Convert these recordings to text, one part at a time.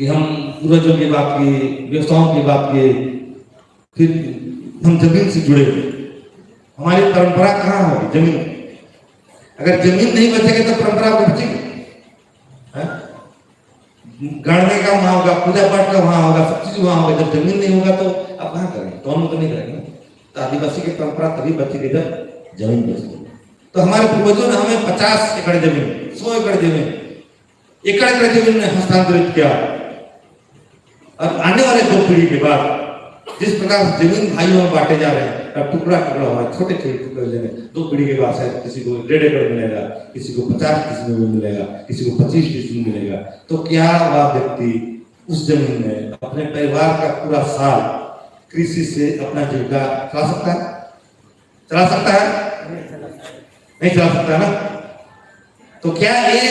कि हम पूर्वजों की बात की, व्यवसायों की बात की, फिर हम जमीन से जुड़े हुए। हमारी परंपरा कहाँ होगी? जमीन। अगर जमीन नहीं बचेगी तो परंपरा बचेगी। गणने का वहां होगा, पूजा पाठ का वहां होगा, सब चीज वहां होगा। जब जमीन नहीं होगा तो आप कहाँ करेंगे? तो हम तो नहीं करेंगे। तो आदिवासी की परंपरा तभी बचेगी जब जमीन बचेगी। तो हमारे पूर्वजों ने हमें 50 एकड़ जमीन, 100 एकड़ जमीन, एकड़ जमीन में हस्तांतरित किया। और आने वाले 2 पीढ़ी के बाद जिस प्रकार जमीन भाइयों में बांटे जा रहे हैं, अब टुकड़ा टुकड़ा हुआ, छोटे छोटे टुकड़े जमीन, 2 पीढ़ी के बाद शायद किसी को 1.5 एकड़ मिलेगा, किसी को 50 किसी में मिलेगा, किसी को 25 किसी में मिलेगा। तो क्या वह व्यक्ति उस जमीन में अपने परिवार का पूरा साल कृषि से अपना जीविका चला सकता है? चला सकता है? नहीं चला सकता ना। तो क्या ये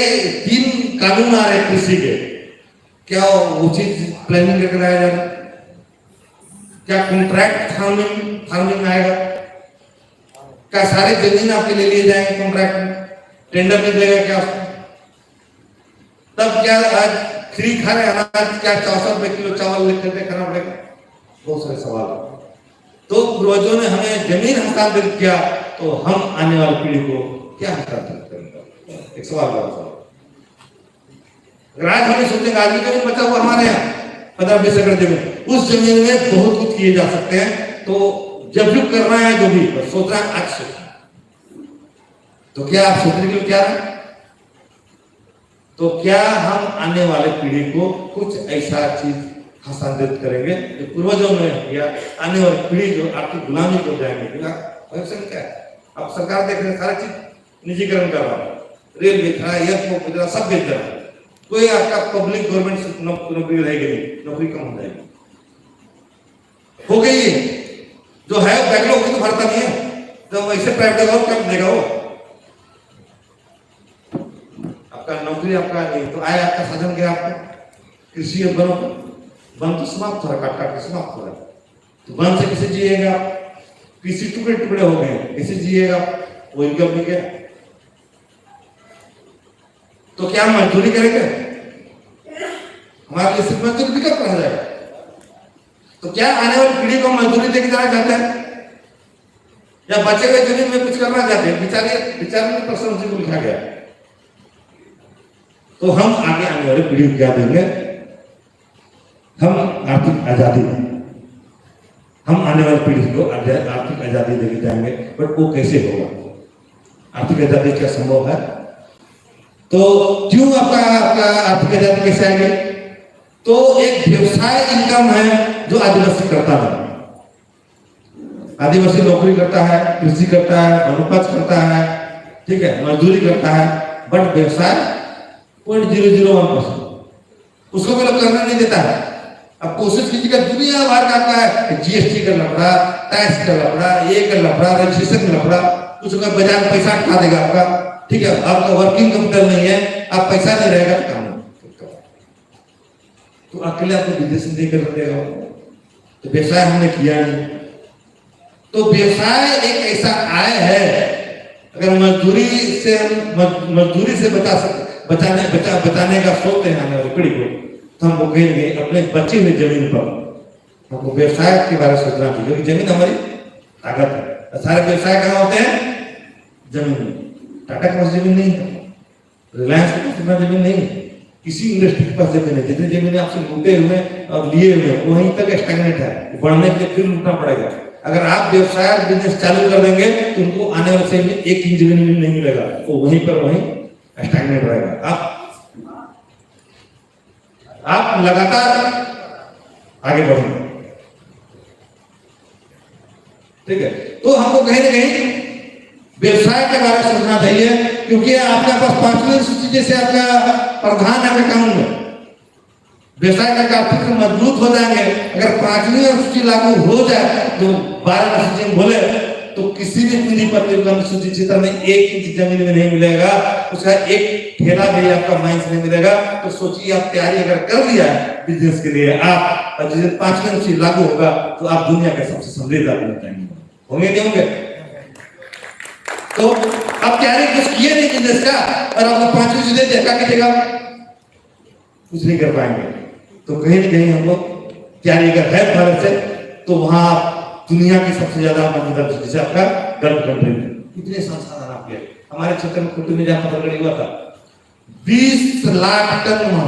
3 कानून आ रहे कृषि के, क्या उचित प्लानिंग कराया जा रहा है? क्या कॉन्ट्रैक्ट फार्मिंग आएगा? क्या सारे जमीन आपके ले लिए जाएंगे कॉन्ट्रैक्ट में? टेंडर निकलेगा क्या उसमें? तब क्या आज फ्री खा रहे अनाज, क्या 400 रुपए किलो चावल लेकर खाना पड़ेगा? बहुत सारे सवाल है। तो पूर्वजों ने हमें जमीन हस्तांतरित किया, तो हम आने वाली पीढ़ी को क्या हस्तांतरित करेंगे? एक सवाल का आज हमें सोचेंगे आज भी जमीन बचा हुआ हमारे यहाँ 15-20 एकड़ जमीन, उस जमीन में बहुत कुछ किए जा सकते हैं। तो जब भी करना है जो भी सोचना है आज सोचना। तो क्या आप सोचने के लिए क्या है? तो क्या हम आने वाले पीढ़ी को कुछ ऐसा चीज हस्तांतरित करेंगे जो पूर्वजों ने किया? आने वाली पीढ़ी जो आपकी गुलामी को जाएंगे। क्या है? अब सरकार देख रहे सारी चीज निजीकरण कर रहा है, रेल बेच रहा है, एयरपोर्ट बेच रहा है, सब बेच रहा है। कोई आपका पब्लिक गवर्नमेंट नौकरी रहेगी नहीं, नौकरी कम हो जाएगी। हो गई है जो है बैकलॉग भी तो भरता नहीं है। जब वैसे प्राइवेट जॉब कब देगा वो? आपका नौकरी आपका नहीं तो आया, आपका साधन गया, आपका कृषि वन तो समाप्त हो रहा, काट काट के समाप्त हो रहा। तो वन से कैसे जिएगा? कृषि टुकड़े टुकड़े हो गए, कैसे जिएगा? वो इनकम नहीं गया। तो क्या मजदूरी करेंगे? हमारे लिए सिर्फ मजदूरी पिकअप रह जाएगा। तो क्या आने वाली पीढ़ी को मजदूरी देके जाना चाहते हैं या बचे हुए जमीन में कुछ करना चाहते हैं? विचार में प्रश्न उसी को लिखा गया। तो हम आगे आने वाली पीढ़ी को क्या देंगे? हम आर्थिक आजादी देंगे। हम आने वाली पीढ़ी को आर्थिक आजादी देके जाएंगे। बट वो कैसे होगा? आर्थिक आजादी क्या संभव है? तो क्यों आपका आर्थिक आजादी कैसे आएगी? तो एक व्यवसाय इनकम है जो आदिवासी करता है। आदिवासी नौकरी करता है, कृषि करता है, वनोपज करता है, ठीक है, मजदूरी करता है, बट व्यवसाय 0.001% उसको भी लोग करने नहीं देता है। अब कोशिश कीजिएगा, दुनिया भर का आपका है जीएसटी का लफड़ा, टैक्स का लफड़ा, ये का लफड़ा, रजिस्ट्रेशन का लफड़ा, कुछ का बाजार में पैसा उठा देगा आपका, ठीक है, आपका वर्किंग कैपिटल नहीं है, आप पैसा नहीं रहेगा तो काम नहीं। तो अकेले आपको बिजनेस नहीं कर देगा। तो व्यवसाय हमने किया नहीं। तो व्यवसाय एक ऐसा आय है, अगर मजदूरी से बचाने का सोचते हैं हमारी पीढ़ी को, तो हमको कहेंगे अपने बची हुई जमीन पर हमको व्यवसाय के बारे में सोचना चाहिए, क्योंकि जमीन हमारी ताकत है। सारे व्यवसाय कहाँ होते हैं? जमीन में। टाटा के पास जमीन नहीं है, रिलायंस के पास इतना जमीन नहीं है, किसी इंडस्ट्री के पास जमीन है। जितनी जमीन आपसे लूटे हुए और लिए हुए वहीं तक स्टैग्नेट है, बढ़ने के लिए फिर लूटना पड़ेगा। अगर आप व्यवसाय बिजनेस चालू कर देंगे तो उनको आने वाले समय में 1 इंच जमीन नहीं मिलेगा, वो वहीं पर वहीं स्टैग्नेट रहेगा। आप लगातार आगे बढ़ेंगे, ठीक है। तो हमको कहीं ना कहीं व्यवसाय के बारे में सोचना चाहिए, क्योंकि आपके पास 5वीं सूची जैसे आपका प्रधान है कानून में, व्यवसाय का आर्थिक से मजबूत हो जाएंगे। अगर 5वीं सूची लागू हो जाए तो 12 सूची बोले तो किसी भी पूंजीपति सूची क्षेत्र में 1 इंच जमीन में नहीं मिलेगा, उसका एक ठेला भी आपका माइंस नहीं मिलेगा। तो सोचिए, आप तैयारी अगर कर लिया है बिजनेस के लिए, आप जिस 5वीं सूची लागू होगा तो आप दुनिया के सबसे समृद्ध आदमी होंगे, नहीं होंगे? तो आप तैयारी कुछ किए नहीं बिजनेस का और आपको 5वीं सूची दे दिया, क्या कीजिएगा? कुछ नहीं कर पाएंगे। तो कहीं ना कहीं हम लोग तैयारी अगर है भारत से तो वहां दुनिया की सबसे ज्यादा मौजूदा जैसे आपका गल्फ कंट्री में इतने संसाधन आपके हमारे क्षेत्र में खुद में जहां पत्थरगड़ी हुआ था 20 लाख टन वहां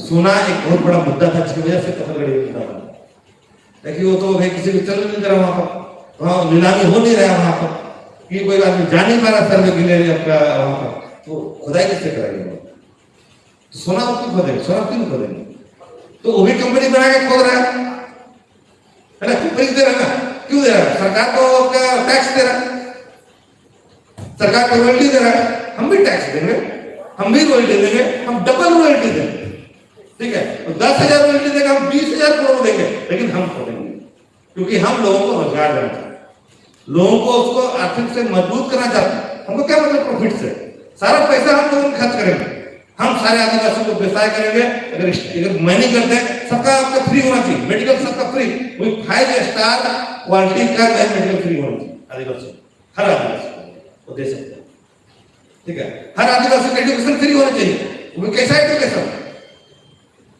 सोना एक बहुत बड़ा मुद्दा था जिसकी वजह से पत्थरगड़ी मुद्दा था। देखिए वो तो भाई किसी को चल नहीं रहा वहां पर, वहां नीलामी हो नहीं रहा वहां पर कि कोई आदमी जा नहीं पा रहा सर्वे के लिए आपका वहां पर, तो खुदाई किससे कराएंगे? तो सोना क्यों खोदेंगे? सोना क्यों खोदेंगे? तो वो भी कंपनी बना के खोद रहा है ना, कंपनी दे रहा है, क्यों दे रहा है? सरकार को टैक्स दे रहा है, सरकार को रॉयल्टी दे रहा है, हम भी टैक्स देंगे, हम भी रॉयल्टी देंगे, हम डबल रॉयल्टी देंगे, ठीक है? 10,000 रॉयल्टी देंगे, हम 20,000 करोड़ देंगे, लेकिन हम खोदेंगे क्योंकि हम लोगों को रोजगार देना चाहते हैं, लोगों को उसको आर्थिक से मजबूत करना चाहते हैं। हमको क्या मतलब प्रॉफिट से? सारा पैसा हम लोगों खर्च करेंगे, हम सारे आदिवासियों को व्यवसाय करेंगे। अगर मैं नहीं करते, सबका आपका फ्री होना चाहिए, मेडिकल सबका फ्री, कोई 5 स्टार क्वालिटी का मेडिकल फ्री होना चाहिए आदिवासी, हर आदिवासी को दे सकते हैं, ठीक है? हर आदिवासी का एजुकेशन फ्री होना चाहिए। वो कैसा एजुकेशन?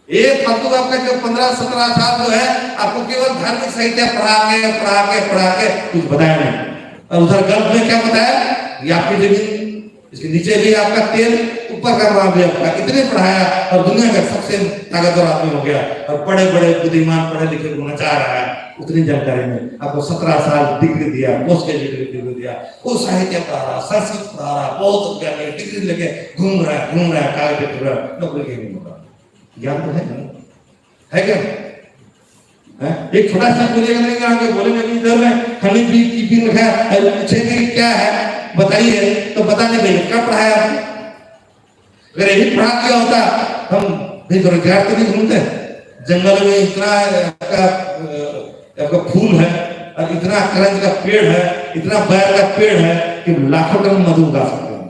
एक फालतू आपका जो 15-17 साल जो है आपको केवल धार्मिक साहित्य पढ़ा के कुछ बताया नहीं, और उधर गल्फ में क्या बताया? ये आपकी जमीन, इसके नीचे भी आपका तेल, ऊपर का वहां भी आपका, इतने पढ़ाया और दुनिया का सबसे ताकतवर आदमी हो गया और बड़े बड़े बुद्धिमान पढ़े लिखे को नचा रहा है उतनी जानकारी में। आपको 17 साल डिग्री दिया, पोस्ट ग्रेजुएट डिग्री दिया, वो साहित्य पढ़ा रहा, संस्कृत पढ़ा रहा, बहुत डिग्री लेके घूम रहा है, कागज पे पूरा नौकरी के नहीं होगा। ज्ञान तो है क्या? एक छोटा सा बोलेगा नहीं, आगे बोलेंगे नहीं, इधर में हनी बी की भी लिखा है, पूछेंगे क्या है बताइए, तो बता नहीं भाई क्या पढ़ाया आपने? अगर यही पढ़ा दिया होता हम भी रोजगार तो नहीं घूमते। जंगल में इतना आपका फूल है और इतना करंज का पेड़ है, इतना बैर का पेड़ है कि लाखों टन मधु उगा सकते हैं,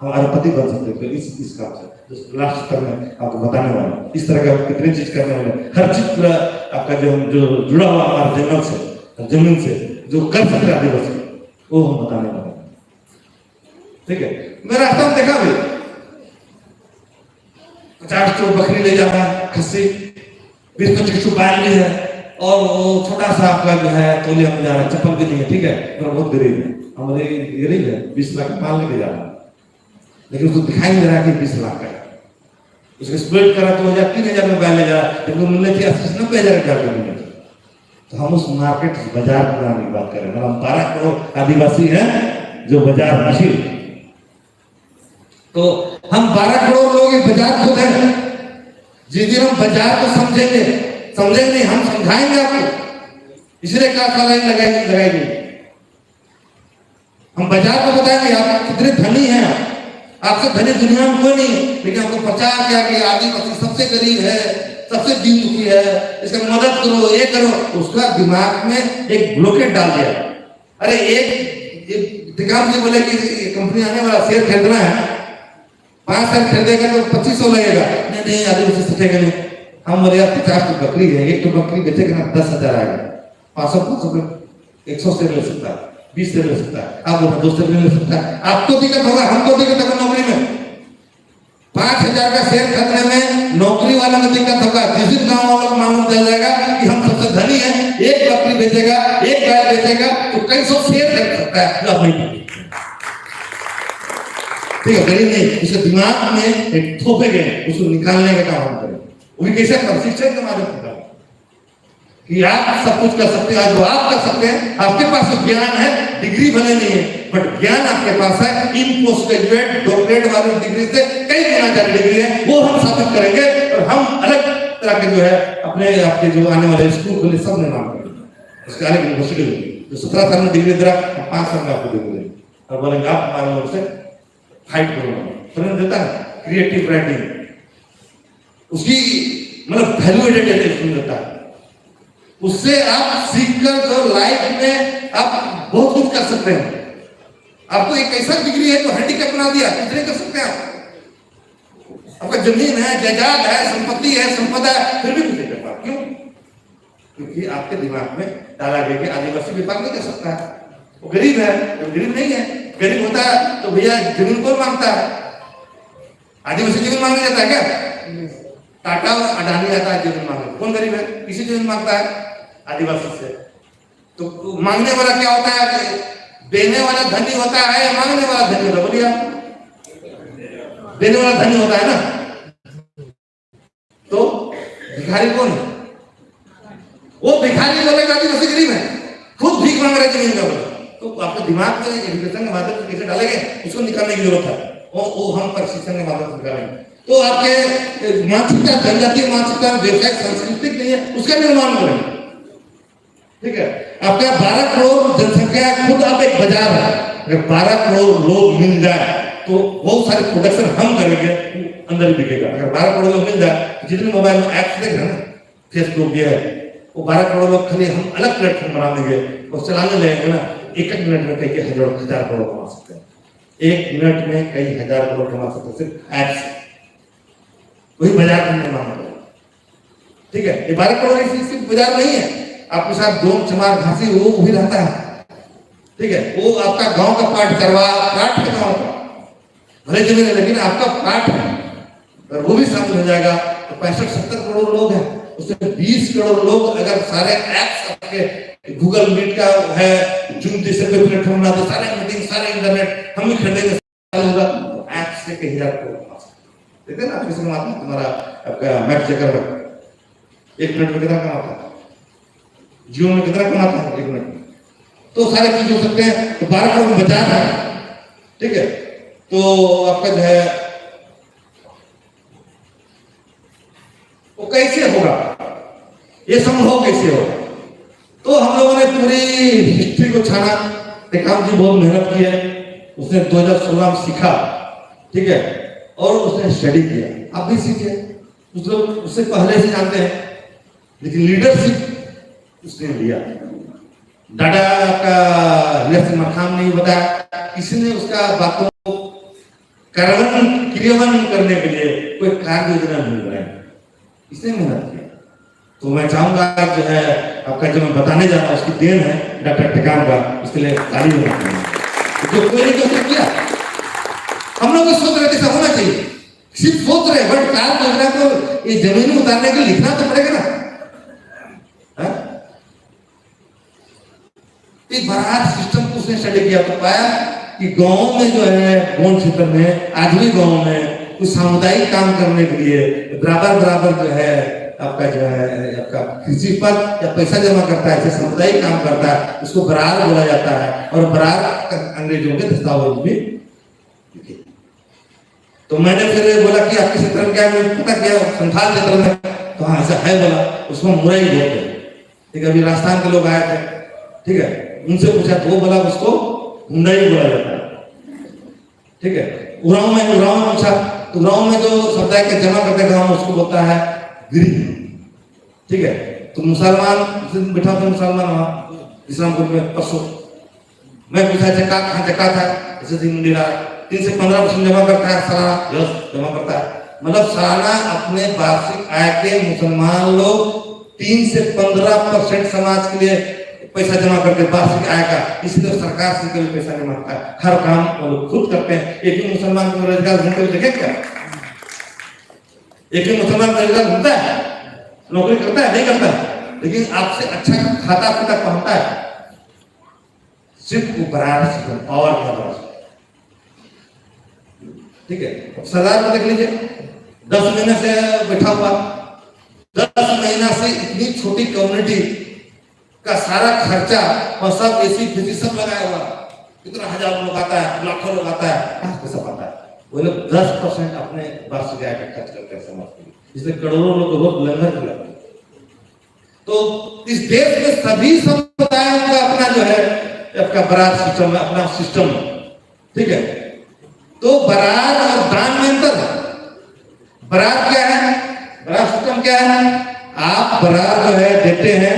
हम अरबपति बन सकते हैं इस काम से। लास्ट स्तर में आपको बताने वाला इस तरह का कितनी चीज करने वाले, हर चीज पूरा आपका जो जुड़ा हुआ हमारे जंगल से, जमीन से जो कर सकते हैं आदिवासी, वो हम बताने वाले, ठीक है? मैं रास्ता में देखा भाई 50 तो बकरी ले जा रहा है, खस्सी 20-25 बैल भी है, और वो छोटा सा आपका जो है तोलिया में जा रहा है, चप्पल भी नहीं है, ठीक है? बहुत गरीब है, हमारे गरीब है, 20 लाख माल लेके जा रहा है, लेकिन उसको दिखाई नहीं दे रहा कि 20 लाख का है। उसको स्प्लिट करा तो 2,000-3,000 में बैल ले जा, लेकिन मिलने थी 80-90,000 का मिलने थी। तो हम उस मार्केट बाजार बनाने की बात कर रहे हैं। हम 12 करोड़ आदिवासी हैं जो बाजार नशील, तो हम 12 करोड़ लोग एक बाजार खुद हैं। जिस दिन हम बाजार को समझेंगे नहीं, हम समझाएंगे आपको, इसलिए क्या लगाएंगे, हम बाजार को बताएंगे आप कितने धनी हैं, आपसे धनी दुनिया में कोई नहीं, लेकिन हमको प्रचार किया कि आदिवासी सबसे गरीब है, सबसे दीन दुखी है, इसका मदद करो, ये करो, उसका दिमाग में एक ब्लॉकेट डाल दिया। अरे एक दिखाम से बोले कि कंपनी आने वाला शेयर खरीदना है, 5 शेयर खरीदेगा तो 2500 लगेगा, नहीं आदिवासी सोचेगा नहीं, हम बोले यार 50 तो बकरी है, एक तो बकरी बेचेगा ना 10,000 आएगा, 500 100 शेयर ले सकता है, 20 शेयर ले सकता है, आप बोला 2 शेयर ले सकता है, आपको दिक्कत होगा, हमको दिक्कत होगा नौकरी में। 5,000 का शेयर खरीदने में नौकरी वाला में दिक्कत होगा, जिस दिन गाँव वालों को मालूम चल जाएगा कि हम सबसे धनी हैं, एक बकरी बेचेगा, एक गाय बेचेगा तो कई 100 शेयर खरीद सकता है, ठीक है? गरीब नहीं, उसके दिमाग में एक थोपे गए, उसको निकालने का काम हम करें। वो भी कैसे? प्रशिक्षण के माध्यम से कि आप सब कुछ कर सकते हैं, जो आप कर सकते हैं, आपके पास तो ज्ञान है, डिग्री भले नहीं है, बट ज्ञान आपके पास है, इन पोस्ट ग्रेजुएट डॉक्टरेट वाली डिग्री से कई गुना ज्यादा डिग्री है, वो हम साबित करेंगे। और हम अलग तरह के जो है अपने आपके जो आने वाले स्कूल खोले सब निर्माण करेंगे, उसके अलग यूनिवर्सिटी होगी, जो 17 साल में डिग्री दे रहा है, 5 साल में आपको डिग्री देंगे और बोलेंगे आप हमारे लोग से फाइट करो, देता है क्रिएटिव राइटिंग, उसकी मतलब वैल्यू एडेड एजुकेशन देता है, उससे आप सीखकर जो लाइफ में आप बहुत कुछ कर सकते हैं। आपको एक ऐसा डिग्री है जो हैंडीकैप बना दिया, कुछ नहीं कर सकते आप। आपका जमीन है, जायदाद है, संपत्ति है, संपदा है, फिर भी कुछ नहीं कर पाते, क्यों? क्योंकि आपके दिमाग में डाला गया कि आदिवासी विभाग नहीं कर सकता है, वो गरीब है, वो गरीब नहीं है। गरीब होता है तो भैया जमीन कौन मांगता है? आदिवासी जमीन मांगने जाता है क्या? टाटा और अडानी आता है जमीन मांगने। कौन गरीब है? किसी जमीन मांगता है? आदिवासी से। तो मांगने वाला क्या होता है? देने वाला धनी होता है या मांगने वाला धनी होता है? बोलिए आप। देने वाला धनी होता है ना। तो भिखारी कौन है? वो भिखारी बोलेगा कि आदिवासी गरीब है, खुद भीख मांग रहे जमीन में। तो आपके दिमाग में एजुकेशन के माध्यम से कैसे डालेंगे, उसको निकालने की जरूरत है। वो हम प्रशिक्षण के माध्यम से निकालेंगे। तो आपके मानसिकता, जनजातीय मानसिकता, व्यवसायिक सांस्कृतिक नहीं है, उसका निर्माण करेंगे। ठीक है, आपका 12 करोड़ जनसंख्या, खुद आप एक बाजार है। अगर 12 करोड़ लोग मिल जाए तो बहुत सारे प्रोडक्शन हम करेंगे, अंदर ही बिकेगा। अगर 12 करोड़ लोग मिल जाए, जितने मोबाइल में ऐप्स देख रहे हैं ना, फेसबुक ये है, वो 12 करोड़ लोग खाली हम अलग प्लेटफॉर्म बना देंगे और चलाने लगेंगे ना, एक मिनट में कई हजार करोड़ कमा सकते हैं। 1 मिनट में कई हजार करोड़ कमा सकते हैं सिर्फ ऐप से। वही बाजार का निर्माण करेगा। ठीक है, ये 12 करोड़ सिर्फ बाजार नहीं है। आपके साथ दोन चमार घासी वो भी रहता है। ठीक है, वो आपका गांव का पार्ट करवा, पार्ट है गांव का, भले जमीन है लेकिन आपका पार्ट है। अगर वो भी शामिल हो जाएगा तो 65-70 करोड़ लोग हैं, उसमें 20 करोड़ लोग अगर सारे ऐप्स आपके गूगल मीट का है, जूम जैसे कोई प्लेटफॉर्म ना, तो सारे मीटिंग, सारे इंटरनेट हम ही खरीदेंगे, होगा तो ऐप से कई हजार करोड़ कमा सकते। देखते ना किसी कमाता है तुम्हारा आपका मैक जकर 1 मिनट में कितना कमाता है, जियो में कितना कमाता है 1 मिनट में। तो सारे चीज हो सकते हैं। तो 12 करोड़ बाजार है। ठीक है, तो आपका जो है वो कैसे होगा, ये संभव कैसे होगा? तो हम लोगों ने पूरी हिस्ट्री को छाना। टेकाम जी बहुत मेहनत की है, उसने 2016 में सीखा। ठीक है, और उसने स्टडी किया। आप भी सीखे, कुछ लोग उससे पहले से जानते हैं, लेकिन लीडरशिप उसने लिया। डाटा का लेसन मकाम नहीं बताया, किसी ने उसका बातों को क्रियान्वयन करने के लिए कोई कार्य योजना नहीं बनाई, इसने मेहनत किया। तो मैं चाहूंगा जो है आपका जो मैं बताने जा रहा हूँ उसकी देन है डॉक्टर टेकाम का, उसके लिए ताली बजाते हैं। जो कोई नहीं किया, हम लोग सोच रहे थे ऐसा होना चाहिए, सिर्फ सोच रहे, बट कार्य योजना को ये जमीन में उतारने के लिए लिखना तो पड़ेगा ना। एक बराबर सिस्टम को उसने स्टडी किया तो पाया कि गांव में जो है वन क्षेत्र में, आज भी गांव में कुछ सामुदायिक काम करने के लिए बराबर जो है आपका जो है आपका कृषि पर या पैसा जमा करता है, ऐसे सामुदायिक काम करता है, उसको बरार बोला जाता है। और बरार अंग्रेजों के दस्तावेज भी। तो मैंने फिर बोला कि आपके क्षेत्र में क्या, पता किया संथाल क्षेत्र में, तो हाँ ऐसा है बोला, उसको मुरई बोलते हैं। ठीक है, अभी राजस्थान के लोग आए थे, ठीक है, उनसे पूछा तो वो बोला उसको हुंडई बोला जाता है। ठीक है, उरांव में पूछा तो उरांव में जो समुदाय के जमा करते गांव उसको बोलता है गिरी। ठीक है, तो मुसलमान बैठा था, मुसलमान वहां इस्लामपुर में परसों मैं पूछा जका कहाँ जका था, जैसे 3 से 15% जमा करता है सालाना, जमा करता है। मतलब सालाना अपने वार्षिक आय के मुसलमान लोग 3 से 15% समाज के लिए पैसा जमा करते हैं, वार्षिक आय का। इसलिए सरकार से कभी पैसा नहीं मांगता है, हर काम वो लोग खुद करते हैं। एक ही मुसलमान को रोजगार ढूंढते हुए देखे क्या? एक ही मुसलमान रोजगार ढूंढता है, नौकरी करता है? नहीं करता है, लेकिन आपसे अच्छा खाता पीता पहनता है, सिर्फ बराबर से पावर का बराबर। ठीक है, सरदार को देख लीजिए, 10 महीने से बैठा हुआ, 10 महीना से इतनी छोटी कम्युनिटी का सारा खर्चा और सब एसी फिजी सब लगाया हुआ, कितना हजार लोग आता है, लाखों लोग आता है, कहां पैसा पाता है? वो लोग 10% अपने वार्षिक आय का खर्च करते हैं समाज के लिए, इसलिए करोड़ों लोग बहुत लंगर चलाते हैं। तो इस देश में सभी समुदायों का अपना जो है आपका बरार सिस्टम है, अपना सिस्टम है। ठीक है, तो बरार और दान में अंतर है। बरार क्या है? बरार सिस्टम क्या है? आप बरार जो है देते हैं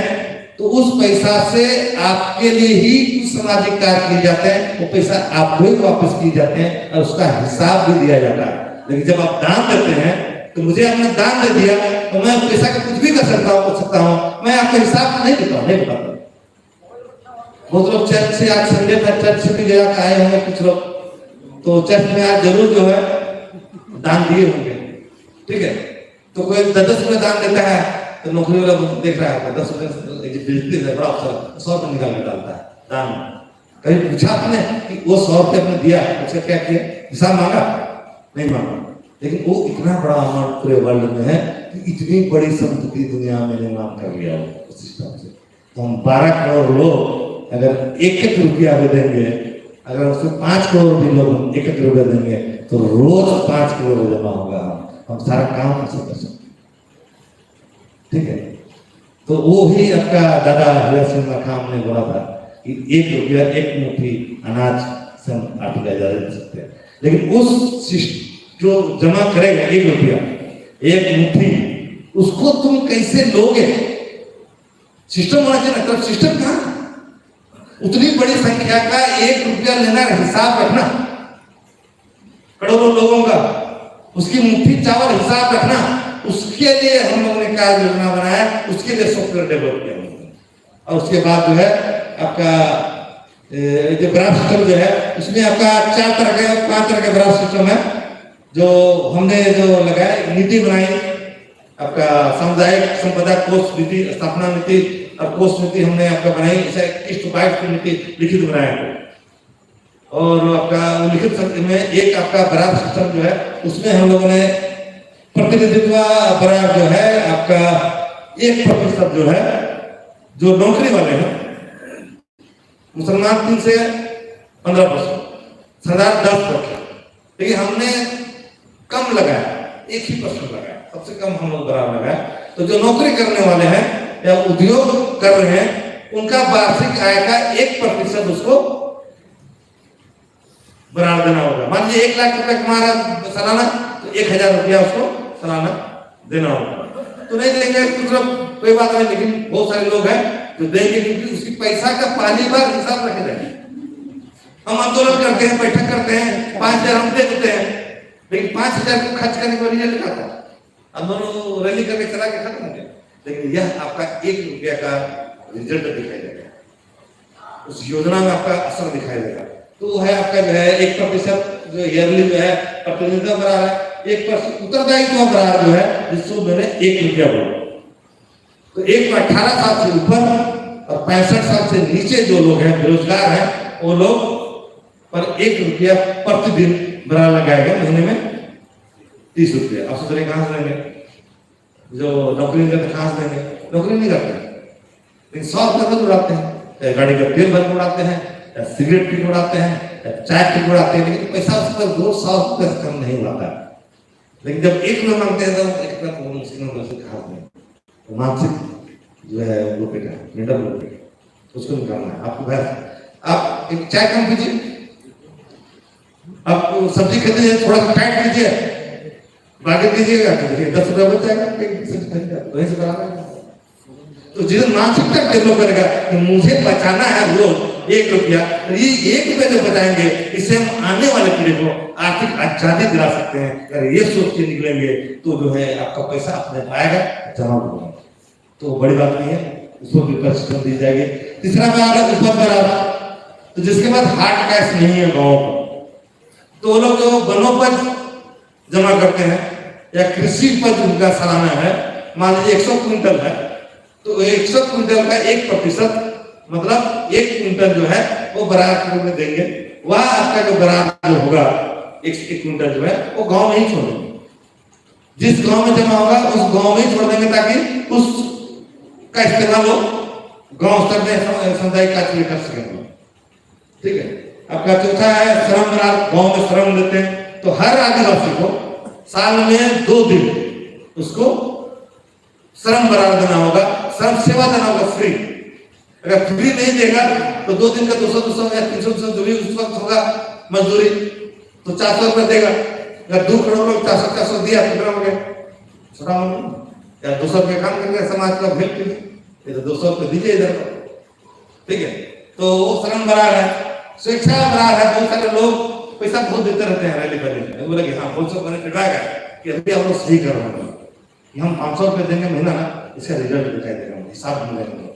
तो उस पैसा से आपके लिए ही कुछ सामाजिक कार्य किए जाते हैं, वो पैसा आपको ही वापस किए जाते हैं और उसका हिसाब भी दिया जाता है। लेकिन जब आप दान देते हैं तो मुझे आपने दान दे दिया तो मैं पैसा का कुछ भी कर सकता हूँ, मैं आपका हिसाब नहीं देता, नहीं बताता। बहुत लोग चर्च से, आज संडे था, चर्च से भी गया आए होंगे कुछ लोग, तो चर्च में आज जरूर जो है दान दिए होंगे। ठीक है, तो कोई 10-10 रुपये दान देता है तो नौकरी वाला देख रहा है 10 रुपये बड़ा अफसर 100 रुपये निकाल के डालता है दान। कभी पूछा आपने कि वो 100 रुपये आपने दिया उसका क्या किया, हिसाब मांगा? नहीं मांगा। लेकिन वो इतना बड़ा अमाउंट पूरे वर्ल्ड में है कि इतनी बड़ी संपत्ति दुनिया में निर्माण कर लिया उस सिस्टम से। तो हम 12 करोड़ लोग अगर एक रुपया भी देंगे, अगर उसमें 5 करोड़ भी लोग एक रुपया देंगे तो रोज 5 करोड़ जमा होगा। हम सारा काम कैसे कर सकते, ठीक है? तो वो ही आपका दादा हीरा सिंह लखाम ने बोला था कि 1 रुपया 1 मुट्ठी अनाज से हम आर्थिक आजादी दे सकते हैं। लेकिन उस जो जमा करेगा 1 रुपया 1 मुट्ठी, उसको तुम कैसे लोगे? सिस्टम होना चाहिए ना। सिस्टम कहाँ? उतनी बड़ी संख्या का 1 रुपया लेना, हिसाब रखना, करोड़ों लोगों का उसकी मुट्ठी चावल हिसाब रखना, उसके लिए हम लोगों ने क्या योजना बनाया, उसके लिए सॉफ्टवेयर डेवलप किया। और उसके बाद जो है आपका जो ग्राफ सिस्टम जो है उसमें आपका 5 तरह के ग्राफ सिस्टम है जो हमने जो लगाया, नीति बनाई आपका सामुदायिक संपदा कोष नीति, स्थापना नीति और कोष नीति हमने आपका बनाई। इसे किस उपाय की नीति लिखित बनाया और आपका लिखित में एक आपका ग्राफ सिस्टम जो है उसमें हम लोगों ने प्रतिनिधित्व बराबर जो है आपका 1% जो है जो नौकरी वाले हैं, मुसलमान 3 से 15%, सरदार 10%, लेकिन हमने कम लगाया, 1% लगाया, सबसे कम हम लोग बराबर लगाया। तो जो नौकरी करने वाले हैं या उद्योग कर रहे हैं उनका वार्षिक आय का 1% उसको बराबर देना होगा। मान लीजिए 1 लाख रुपया कमा रहा सालाना तो 1000 रुपया उसको सालाना देना होगा। तो नहीं देंगे तो कोई बात नहीं, लेकिन बहुत सारे लोग हैं जो देंगे क्योंकि उसकी पैसा का पहली बार हिसाब रखे जाएंगे। हम आंदोलन करते हैं, बैठक करते हैं, 5000 हम दे देते हैं, लेकिन 5000 को खर्च करने का रिजल्ट आता है। आंदोलन रैली करके चला के खत्म हो गया, लेकिन यह आपका 1 रुपया का रिजल्ट दिखाई देगा, उस योजना में आपका असर दिखाई देगा। तो है आपका जो है 1% जो ईयरली जो है प्रतिनिधित्व बराबर है, 1% उत्तरदायित्व बराबर जो है जिसको मैंने 1 रुपया बोला। तो 18 साल से ऊपर और 65 साल से नीचे जो लोग हैं बेरोजगार हैं वो लोग पर 1 रुपया प्रतिदिन बराबर लगाएगा, महीने में 30 रुपया। आप सोच रहे कहां से लेंगे? जो नौकरी नहीं करते कहां से लेंगे? नौकरी नहीं करते लेकिन 100 रुपये रोज उड़ाते हैं, गाड़ी का तेल भर उड़ाते हैं, सिगरेट की उड़ाते हैं, चाय की उड़ाते हैं, लेकिन पैसा उस पर 200 रुपये से कम नहीं उड़ाता। लेकिन जब 1 रुपया मांगते हैं तो एक रुपया मुश्किल तो मानसिक जो है वो बेटा मेंटल बेटा उसको निकालना है। आपको आप एक चाय कम पीजिए, आप सब्जी खरीदते हैं थोड़ा सा टाइट कीजिए, बाकी दीजिएगा तो देखिए 10 रुपया बच जाएगा, वहीं से बराबर। तो जिस मानसिकता डेवलप करेगा कि मुझे बचाना है रोज 1 रुपया, ये 1 रुपया जो बचाएंगे इससे हम आने वाले पीढ़ी को आर्थिक आजादी दिला सकते हैं। अगर ये सोच के निकलेंगे तो जो है आपका पैसा अपने आएगा, जमा होगा, तो बड़ी बात नहीं है, उसको भी प्रशिक्षण दी जाएगी। तीसरा बात उपज बराबर, तो जिसके पास हार्ड कैश नहीं है गाँव का तो वो लोग जो वनोपज जमा करते हैं या कृषि उपज उनका सालाना है, मान लीजिए 100 क्विंटल है तो 100 क्विंटल का 1% मतलब 1 क्विंटल जो है वो बराबर के में देंगे। वह आपका जो बराबर जो होगा 1 क्विंटल जो है वो गांव में ही छोड़ देंगे, जिस गांव में जमा होगा उस गांव में ही छोड़ देंगे ताकि उस का इस्तेमाल हो गांव स्तर में सामुदायिक कार्य कर सकेंगे। ठीक है। आपका चौथा है श्रम बराबर, गांव में श्रम देते हैं तो हर आदिवासी को साल में 2 दिन उसको श्रम बराबर देना होगा, श्रम सेवा देना होगा फ्री। अगर फ्री नहीं देगा तो 2 दिन का 200 या 300 जो भी उस वक्त होगा मजदूरी तो 400 रुपये देगा। अगर 2 करोड़ लोग 400 दिया तो कितना हो गया? छोटा या 200 रुपये काम करके समाज का भेंट कीजिए, तो 200 रुपये दीजिए इधर। ठीक है, तो वो श्रम बराबर है। शिक्षा बराबर है, बहुत सारे लोग पैसा बहुत देते रहते हैं रैली पर, बोले कि हाँ 500 मैंने चढ़ाएगा कि अभी आप लोग सही कर रहे हैं कि हम 500 रुपये देंगे महीना ना, इसका रिजल्ट दिखाई देगा, हिसाब मिलेगा।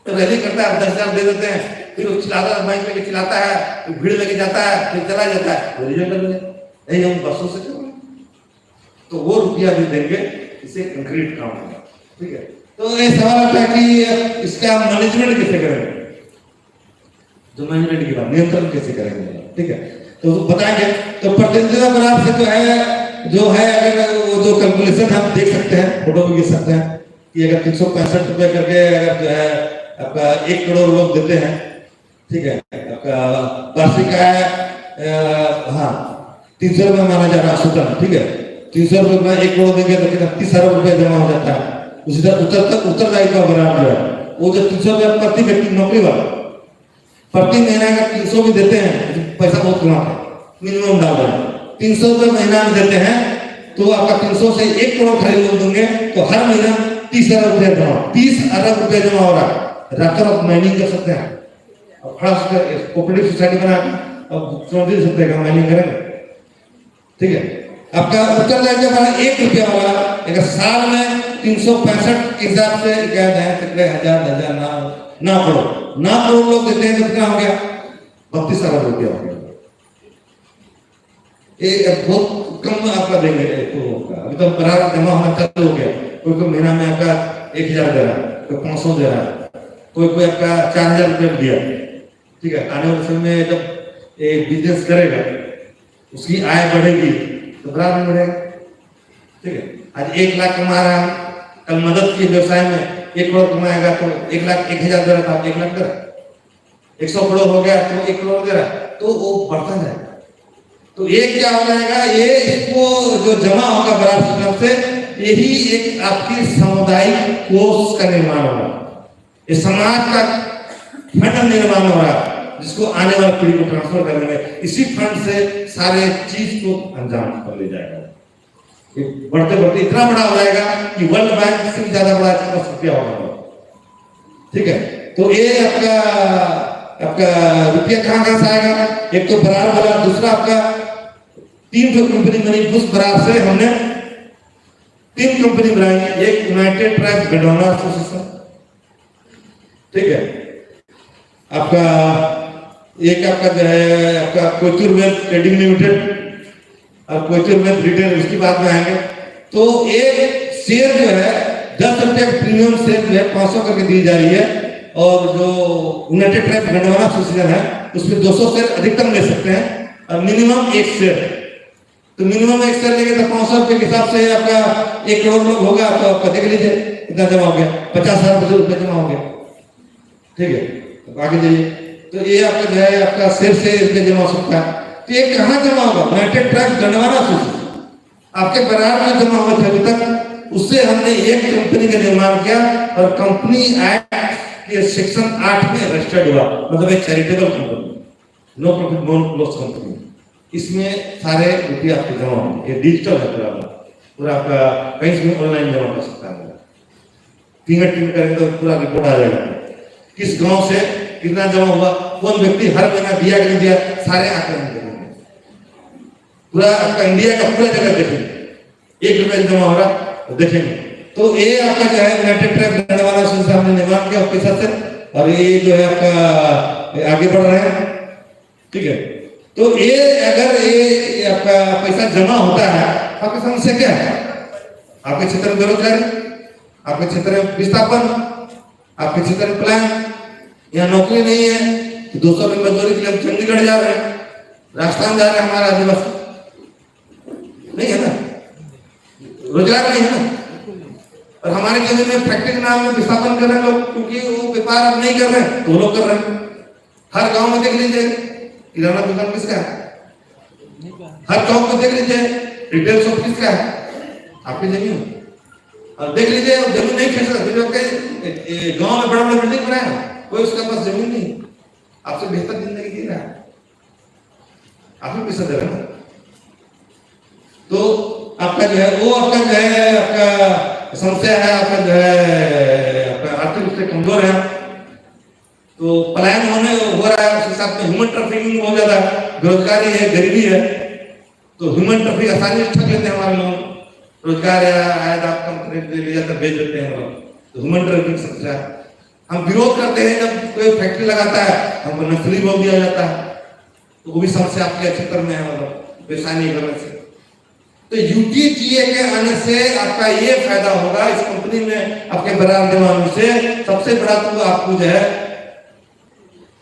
तो रैली करता है 10,000 दे देते हैं, फिर वो चिल्लाता है, माइक लेके चिल्लाता है, फिर भीड़ लेके जाता है, फिर चला जाता है, तो रिजल्ट मिले नहीं हम बसों से चल। तो वो रुपया भी देंगे इसे कंक्रीट काम है, ठीक है। तो ये सवाल आता है कि इसका मैनेजमेंट कैसे करेंगे, जो मैनेजमेंट की बात, नियंत्रण कैसे करेंगे, ठीक है, तो बताएंगे। तो प्रतिनिधित्व ग्राफ से जो है अगर वो जो कैलकुलेशन हम देख सकते हैं, फोटो भी देख सकते हैं कि अगर 365 रुपए करके अगर जो है आपका 1 करोड़ लोग देते हैं, ठीक है, आपका वार्षिक आय हाँ 300 रुपए माना जा रहा है सूत्र, ठीक है। 300 रुपए में 1 करोड़ देंगे तो कितना 30 अरब रुपए जमा हो जाता है। उसी तरह उत्तरदायित्व ग्राफ जो है वो जो 300 रुपए प्रति व्यक्ति नौकरी वाला प्रति महीना का 300 भी देते हैं, पैसा बहुत कमाते हैं, मिनिमम डाल रहे हैं 300 रुपए महीना में देते हैं, तो आपका 300 से 1 करोड़ खाली लोग देंगे तो हर महीना 30 अरब रुपए जमा, 30 अरब रुपए जमा हो रहा है। रातों रात माइनिंग कर सकते हैं, और खड़ा कोऑपरेटिव सोसाइटी बना के अब 34 रुपए का माइनिंग करेंगे, ठीक है। आपका उत्तरदायित्व वाला 1 रुपया वाला अगर साल में 365 के हिसाब से क्या है, हजार ना करोड़ लोग देते हैं तो कितना हो गया, 32 अरब रुपया हो गया। ये बहुत कम आपका देंगे तो अभी तो बराबर जमा होना चालू हो गया। कोई महीना में आपका 1000 दे रहा है, कोई 500 दे रहा है, कोई आपका 4000 रुपये दिया, ठीक है। आने वाले समय में जब एक बिजनेस करेगा उसकी आय बढ़ेगी तो बराबर बढ़ेगा, ठीक है। आज 1 लाख कमा रहा है, कल मदद के व्यवसाय में 1 करोड़ कमाएगा तो 1 लाख 1000 दे रहा था, 1 लाख दे रहा, 100 करोड़ हो गया तो 1 करोड़ दे रहा, तो वो बढ़ता जाएगा। तो ये क्या हो जाएगा, ये इसको जो जमा होगा बराबर सिस्टम से, यही एक आपकी सामुदायिक कोष का निर्माण होगा, ये समाज का फंड निर्माण हो रहा है जिसको आने वाली पीढ़ी को ट्रांसफर करने में इसी फंड से सारे चीज को अंजाम कर ले जाएगा। बढ़ते बढ़ते इतना बड़ा हो जाएगा कि वर्ल्ड बैंक से भी ज्यादा बड़ा रुपया होगा, ठीक है। तो ये आपका रुपया कहां से आएगा, एक तो बरार वाला, दूसरा आपका 3 कंपनी बनी उस बरार से हमने 3 कंपनी बनाई, एक यूनाइटेड ट्राइब्स गंडवाना एसोसिएशन, ठीक है, आपका एक आपका जो है आपका कोचुर वेल्थ ट्रेडिंग लिमिटेड और कोचुर वेल्थ रिटेल, उसकी बात में आएंगे। तो एक शेयर जो है 10 रुपये प्रीमियम शेयर जो है 500 करके दी जा रही है, और जो यूनाइटेड ट्राइब गंडवाना एसोसिएशन है उसमें 200 शेयर अधिकतम ले सकते हैं और मिनिमम 1 शेयर, तो मिनिमम 1 शेयर लेंगे तो 500 रुपए के हिसाब से आपका 1 करोड़ लोग होगा, तो आपका देख लीजिए कितना जमा हो गया, 50,000 रुपए जमा हो गया, ठीक है। तो आगे जाइए, तो ये आपका जो है आपका शेयर से इसमें जमा हो सकता है। तो ये कहाँ जमा होगा, यूनाइटेड ट्राइब गंडवाना एसोसिएशन आपके बराबर में जमा हुआ था अभी तक, उससे हमने एक कंपनी का निर्माण किया और कंपनी एक्ट के सेक्शन 8 में रजिस्टर्ड हुआ, मतलब एक charitable company, no profit non loss company. इसमें सारे रुपये आपके जमा होंगे, ये डिजिटल है पूरा आपका कहीं से ऑनलाइन जमा कर सकता है, फिंगर प्रिंट करेंगे तो पूरा रिपोर्ट आ जाएगा, किस गांव से कितना जमा हुआ, कौन व्यक्ति हर महीना दिया कि नहीं दिया, सारे आंकड़े देखेंगे, पूरा आपका इंडिया का पूरा जगह देखेंगे, 1 रुपये जमा हो रहा तो देखेंगे। तो ये आपका जो है यूनाइटेड ट्राइब गंडवाना एसोसिएशन हमने निर्माण किया उसके साथ से, और ये जो है आपका आगे बढ़ रहे हैं, ठीक है। तो ये अगर ये आपका पैसा जमा होता है, आपकी समस्या क्या है, आपके क्षेत्र में बेरोजगारी, आपके क्षेत्र में विस्थापन, आपके क्षेत्र में प्लान, यहाँ नौकरी नहीं है तो 200 रुपये मजदूरी के लिए चंडीगढ़ जा रहे हैं, राजस्थान जा रहे हैं, हमारा आदिवासी नहीं है ना, रोजगार नहीं है ना। और हमारे जमीन में फैक्ट्री के नाम में विस्थापन कर रहे हैं लोग, क्योंकि वो व्यापार अब नहीं कर रहे हैं तो वो लोग कर रहे हैं। हर गांव में देख लीजिए किराना दुकान किसका है, हर चौक में देख लीजिए रिटेल शॉप किसका है, आपकी जमीन। और देख लीजिए जमीन नहीं खरीद सकते, गांव में बड़ा बड़ा बिल्डिंग बनाया, कोई उसके पास जमीन नहीं, आपसे बेहतर जिंदगी जी रहा है, आप ही पैसा दे रहे हैं। तो आपका जो है वो आपका जो है आपका समस्या है, आपका जो है आपका आर्थिक रूप से कमजोर है, तो पलायन हो रहा है, उसके साथ में ह्यूमन ट्रैफिकिंग बहुत ज्यादा है, बेरोजगारी है, गरीबी है, तो ह्यूमन ट्रैफिक आसानी से ठग लेते हैं हमारे लोग, रोजगार या आयत आप कम करने ले जाकर भेज देते हैं लोग, तो ह्यूमन ट्रैफिकिंग समस्या है। हम विरोध करते हैं जब कोई फैक्ट्री लगाता है हमको नकली बोल दिया जाता है, तो वो भी समस्या आपके क्षेत्र में है, मतलब व्यवसाय नहीं करने से। तो यूटीजीए के आने से आपका ये फायदा होगा, इस कंपनी में आपके बराबर जमाने से सबसे बड़ा तो आपको जो है,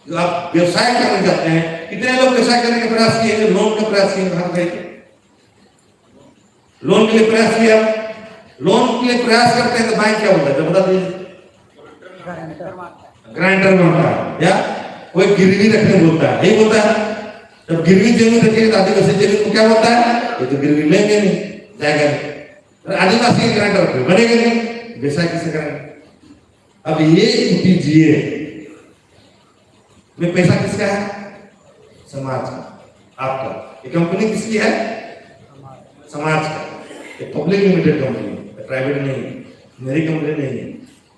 जो आप व्यवसाय करने जाते हैं, कितने लोग व्यवसाय करने का प्रयास किए, लोन का प्रयास किए, कहां गए? लोन के लिए प्रयास किया, लोन के लिए प्रयास करते हैं तो बैंक क्या बोलता है, बता दीजिए? गारंटर मांगता है या कोई गिरवी रखने बोलता है, यही बोलता है। जब गिरवी जमीन रखेगी तो आदिवासी जमीन को क्या बोलता है, ये तो गिरवी लेंगे नहीं, जाएगा नहीं। आदिवासी गारंटर बनेगा नहीं, व्यवसाय किसे करेंगे? अब ये यूटीजीए में पैसा किसका है? समाज का, आपका। ये कंपनी किसकी है? समाज का। ये पब्लिक लिमिटेड कंपनी, प्राइवेट नहीं, मेरी कंपनी नहीं है।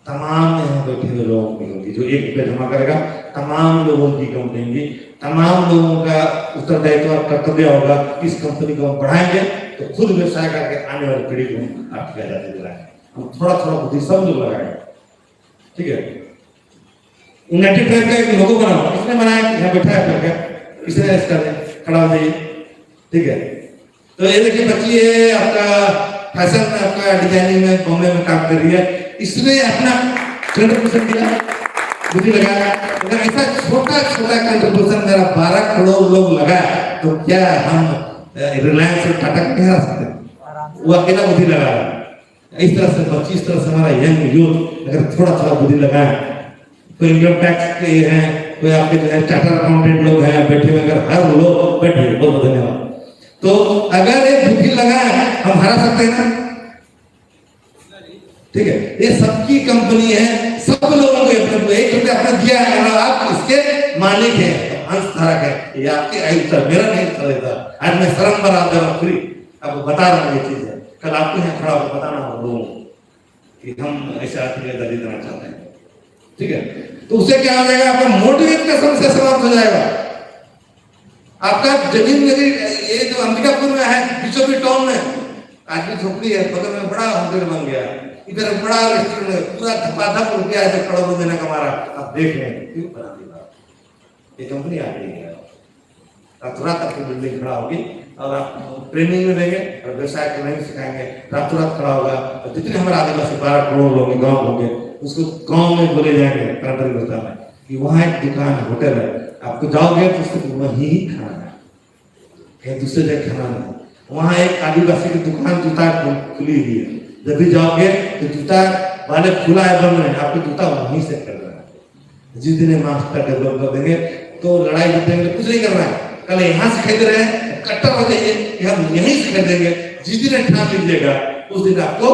तमाम यहाँ बैठे हुए लोगों की होगी, जो 1 रुपया जमा करेगा, तमाम लोगों की कंपनी होगी, तमाम लोगों का उत्तरदायित्व और कर्तव्य होगा। इस कंपनी को हम बढ़ाएंगे तो खुद व्यवसाय करके आने वाली पीढ़ी को आपकी आजादी दिलाएंगे। हम थोड़ा थोड़ा बुद्धि सब लोग लगाएंगे, ठीक है? यूनाइटेड ट्राइब का एक लोगो बनाओ, किसने बनाया? यहाँ बैठा है आपका, किसने इसका खड़ा हो जाइए, ठीक है? तो ये देखिए बच्ची है आपका फैशन में, आपका डिजाइनिंग में, बॉम्बे में काम कर रही है, इसने अपना कंट्रीब्यूशन दिया, बुद्धि लगाया। अगर ऐसा छोटा छोटा कंट्रीब्यूशन मेरा 12 करोड़ लोग लगाया तो क्या हम रिलायंस और टाटा को नहीं हरा सकते? वो अकेला बुद्धि लगाया। इस तरह से बच्ची, इस तरह से हमारा यंग यूथ अगर थोड़ा थोड़ा बुद्धि लगाए, कोई इनकम टैक्स के हैं, कोई आपके जो है चार्टर अकाउंटेंट लोग हैं बैठे हुए, अगर हर लोग बैठे, बहुत धन्यवाद। तो अगर एक बुद्धि लगाए हम हरा सकते हैं ना, ठीक है? ये सबकी कंपनी है, सब लोगों को एक रुपया अपना दिया है, आप इसके मालिक हैं, अंशधारक है। ये आपके आयुष्य, मेरा नहीं चलेगा। आज मैं शर्म बना दे रहा फ्री, अब बता रहा हूँ ये चीज है, कल आपको यहाँ खड़ा होकर बताना हो लोगों कि हम ऐसे आर्थिक आजादी देना चाहते हैं, ठीक है? तो उससे क्या हो जाएगा, आपका मोटिवेट का समस्या समाप्त हो जाएगा। आपका जमीन मेरी, ये जो अंबिकापुर में है, बीचों बीच टाउन में आदमी झोपड़ी है, बगल में बड़ा होटल बन गया, इधर बड़ा रेस्टोरेंट है, पूरा धपाधप रुपया है, करोड़ों देने का हमारा। आप देख रहे हैं क्यों बना दिया? ये कंपनी आ गई है, रात आपकी बिल्डिंग खड़ा होगी और आप ट्रेनिंग में देंगे और व्यवसाय को नहीं सिखाएंगे, रातों रात खड़ा होगा। और जितने हमारे आदिवासी 12 करोड़ लोग गाँव होंगे, उसको गाँव में बोले जाएंगे प्रांतरिक व्यवस्था में कि वहाँ एक दुकान होटल है, आपको जाओगे तो उसको वहीं ही खाना है, कहीं दूसरे जगह खाना नहीं। वहाँ एक आदिवासी की दुकान जूता खुली हुई है, जब भी जाओगे तो जूता वाले खुला है, बंद है, आपको जूता वहीं से कर रहा है। जिस दिन मास्टर डेवलप कर देंगे तो लड़ाई जीतेंगे, कुछ नहीं कर रहा है। कल यहाँ से खरीद रहे हैं, कट्टर हो जाइए कि हम यहीं से खरीदेंगे। जिस दिन ठान लीजिएगा उस दिन आपको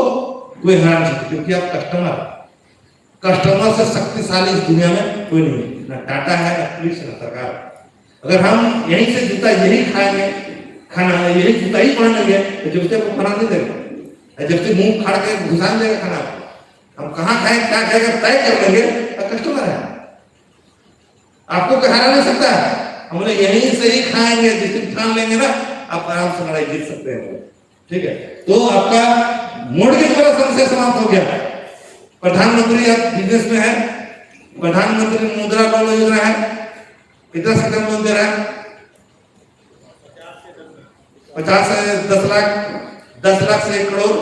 कोई हरा नहीं सकता, क्योंकि आप कस्टमर से शक्तिशाली इस दुनिया में कोई नहीं, ना टाटा है, ना पुलिस, ना सरकार। अगर हम यहीं से जूता यही खाएंगे, खाना यही जूता ही पहनेंगे तो जूते को बना नहीं देगा, जब से मुंह फाड़ के घुसा देगा खाना। हम कहाँ खाएं, क्या खाएगा तय कर लेंगे, कस्टमर है, आपको हरा नहीं सकता। हम लोग यहीं से ही खाएंगे, जिस दिन ठान लेंगे ना, आप आराम से लड़ाई जीत सकते हैं, ठीक है? तो आपका मोर्गेज वाला समस्या समाप्त हो गया। प्रधानमंत्री अब बिजनेस में है, प्रधानमंत्री मुद्रा लोन योजना है, कितना से कम लोन दे रहा है? 50 से 10 लाख, 10 लाख से 1 करोड़,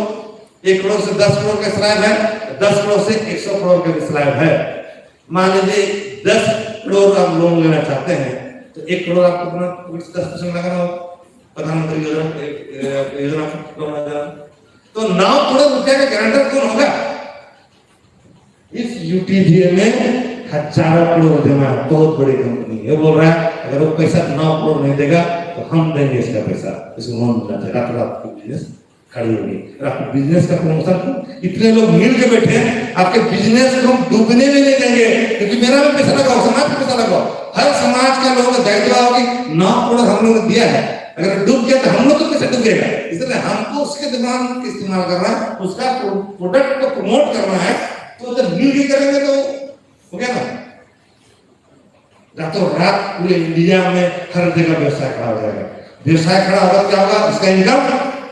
1 करोड़ से 10 करोड़ का स्लैब है, 10 करोड़ से 100 करोड़ का स्लैब है। मान लीजिए 10 करोड़ आप लोन लेना चाहते हैं तो 1 करोड़ आपको अपना 10% लगाना होगा प्रधानमंत्री योजना तो 9 करोड़ रुपए का गारंटर कौन होगा? इस यूटीजीए में हजारों करोड़ जमा, बहुत बड़ी कंपनी है। बोल रहा है अगर वो पैसा 9 करोड़ नहीं देगा तो हम देंगे इसका पैसा, इसको लोन मिलना चाहिए। रात रात बिजनेस खड़ी होगी, आपके बिजनेस का प्रमोशन। इतने लोग मिल के बैठे हैं, आपके बिजनेस को हम डूबने में नहीं देंगे, क्योंकि मेरा भी पैसा लगाओ, समाज का पैसा लगाओ, हर समाज का लोगों का दायित्व होगी। 9 करोड़ हम लोगों ने दिया है, अगर डूब गया तो हम लोग तो पैसा डूबेगा। इसलिए हमको उसके दिमाग का इस्तेमाल करना है, उसका प्रोडक्ट को प्रमोट करना है। तो जब मिल के करेंगे तो हो गया ना, रातों रात पूरे इंडिया में हर जगह व्यवसाय खड़ा हो जाएगा। व्यवसाय खड़ा होगा क्या होगा? उसका इनकम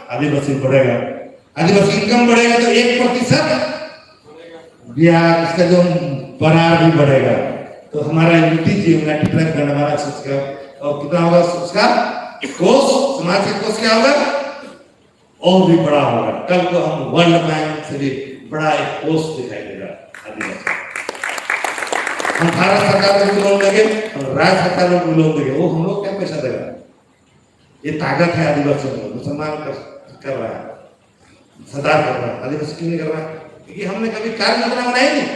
आदिवासी बढ़ेगा, आदिवासी इनकम बढ़ेगा तो 1% ब्याज, इसका जो बरार भी बढ़ेगा। तो हमारा यूटीजी यूनाइटेड ट्राइब का हमारा उसका और कितना होगा? उसका कोष, समाज का कोष क्या होगा? और भी बड़ा होगा। कल को हम वर्ल्ड बैंक से भी बड़ा एक पोस्ट दिखाई देगा आदिवासी। हम भारत सरकार को लोन देंगे, हम राज्य सरकार को लोन देंगे, वो हम लोग क्या पैसा देगा? ये ताकत है आदिवासी में। मुसलमान कर रहा है, सरदार कर रहा है, आदिवासी क्यों नहीं कर रहा है? क्योंकि हमने कभी कार्य योजना बनाई नहीं।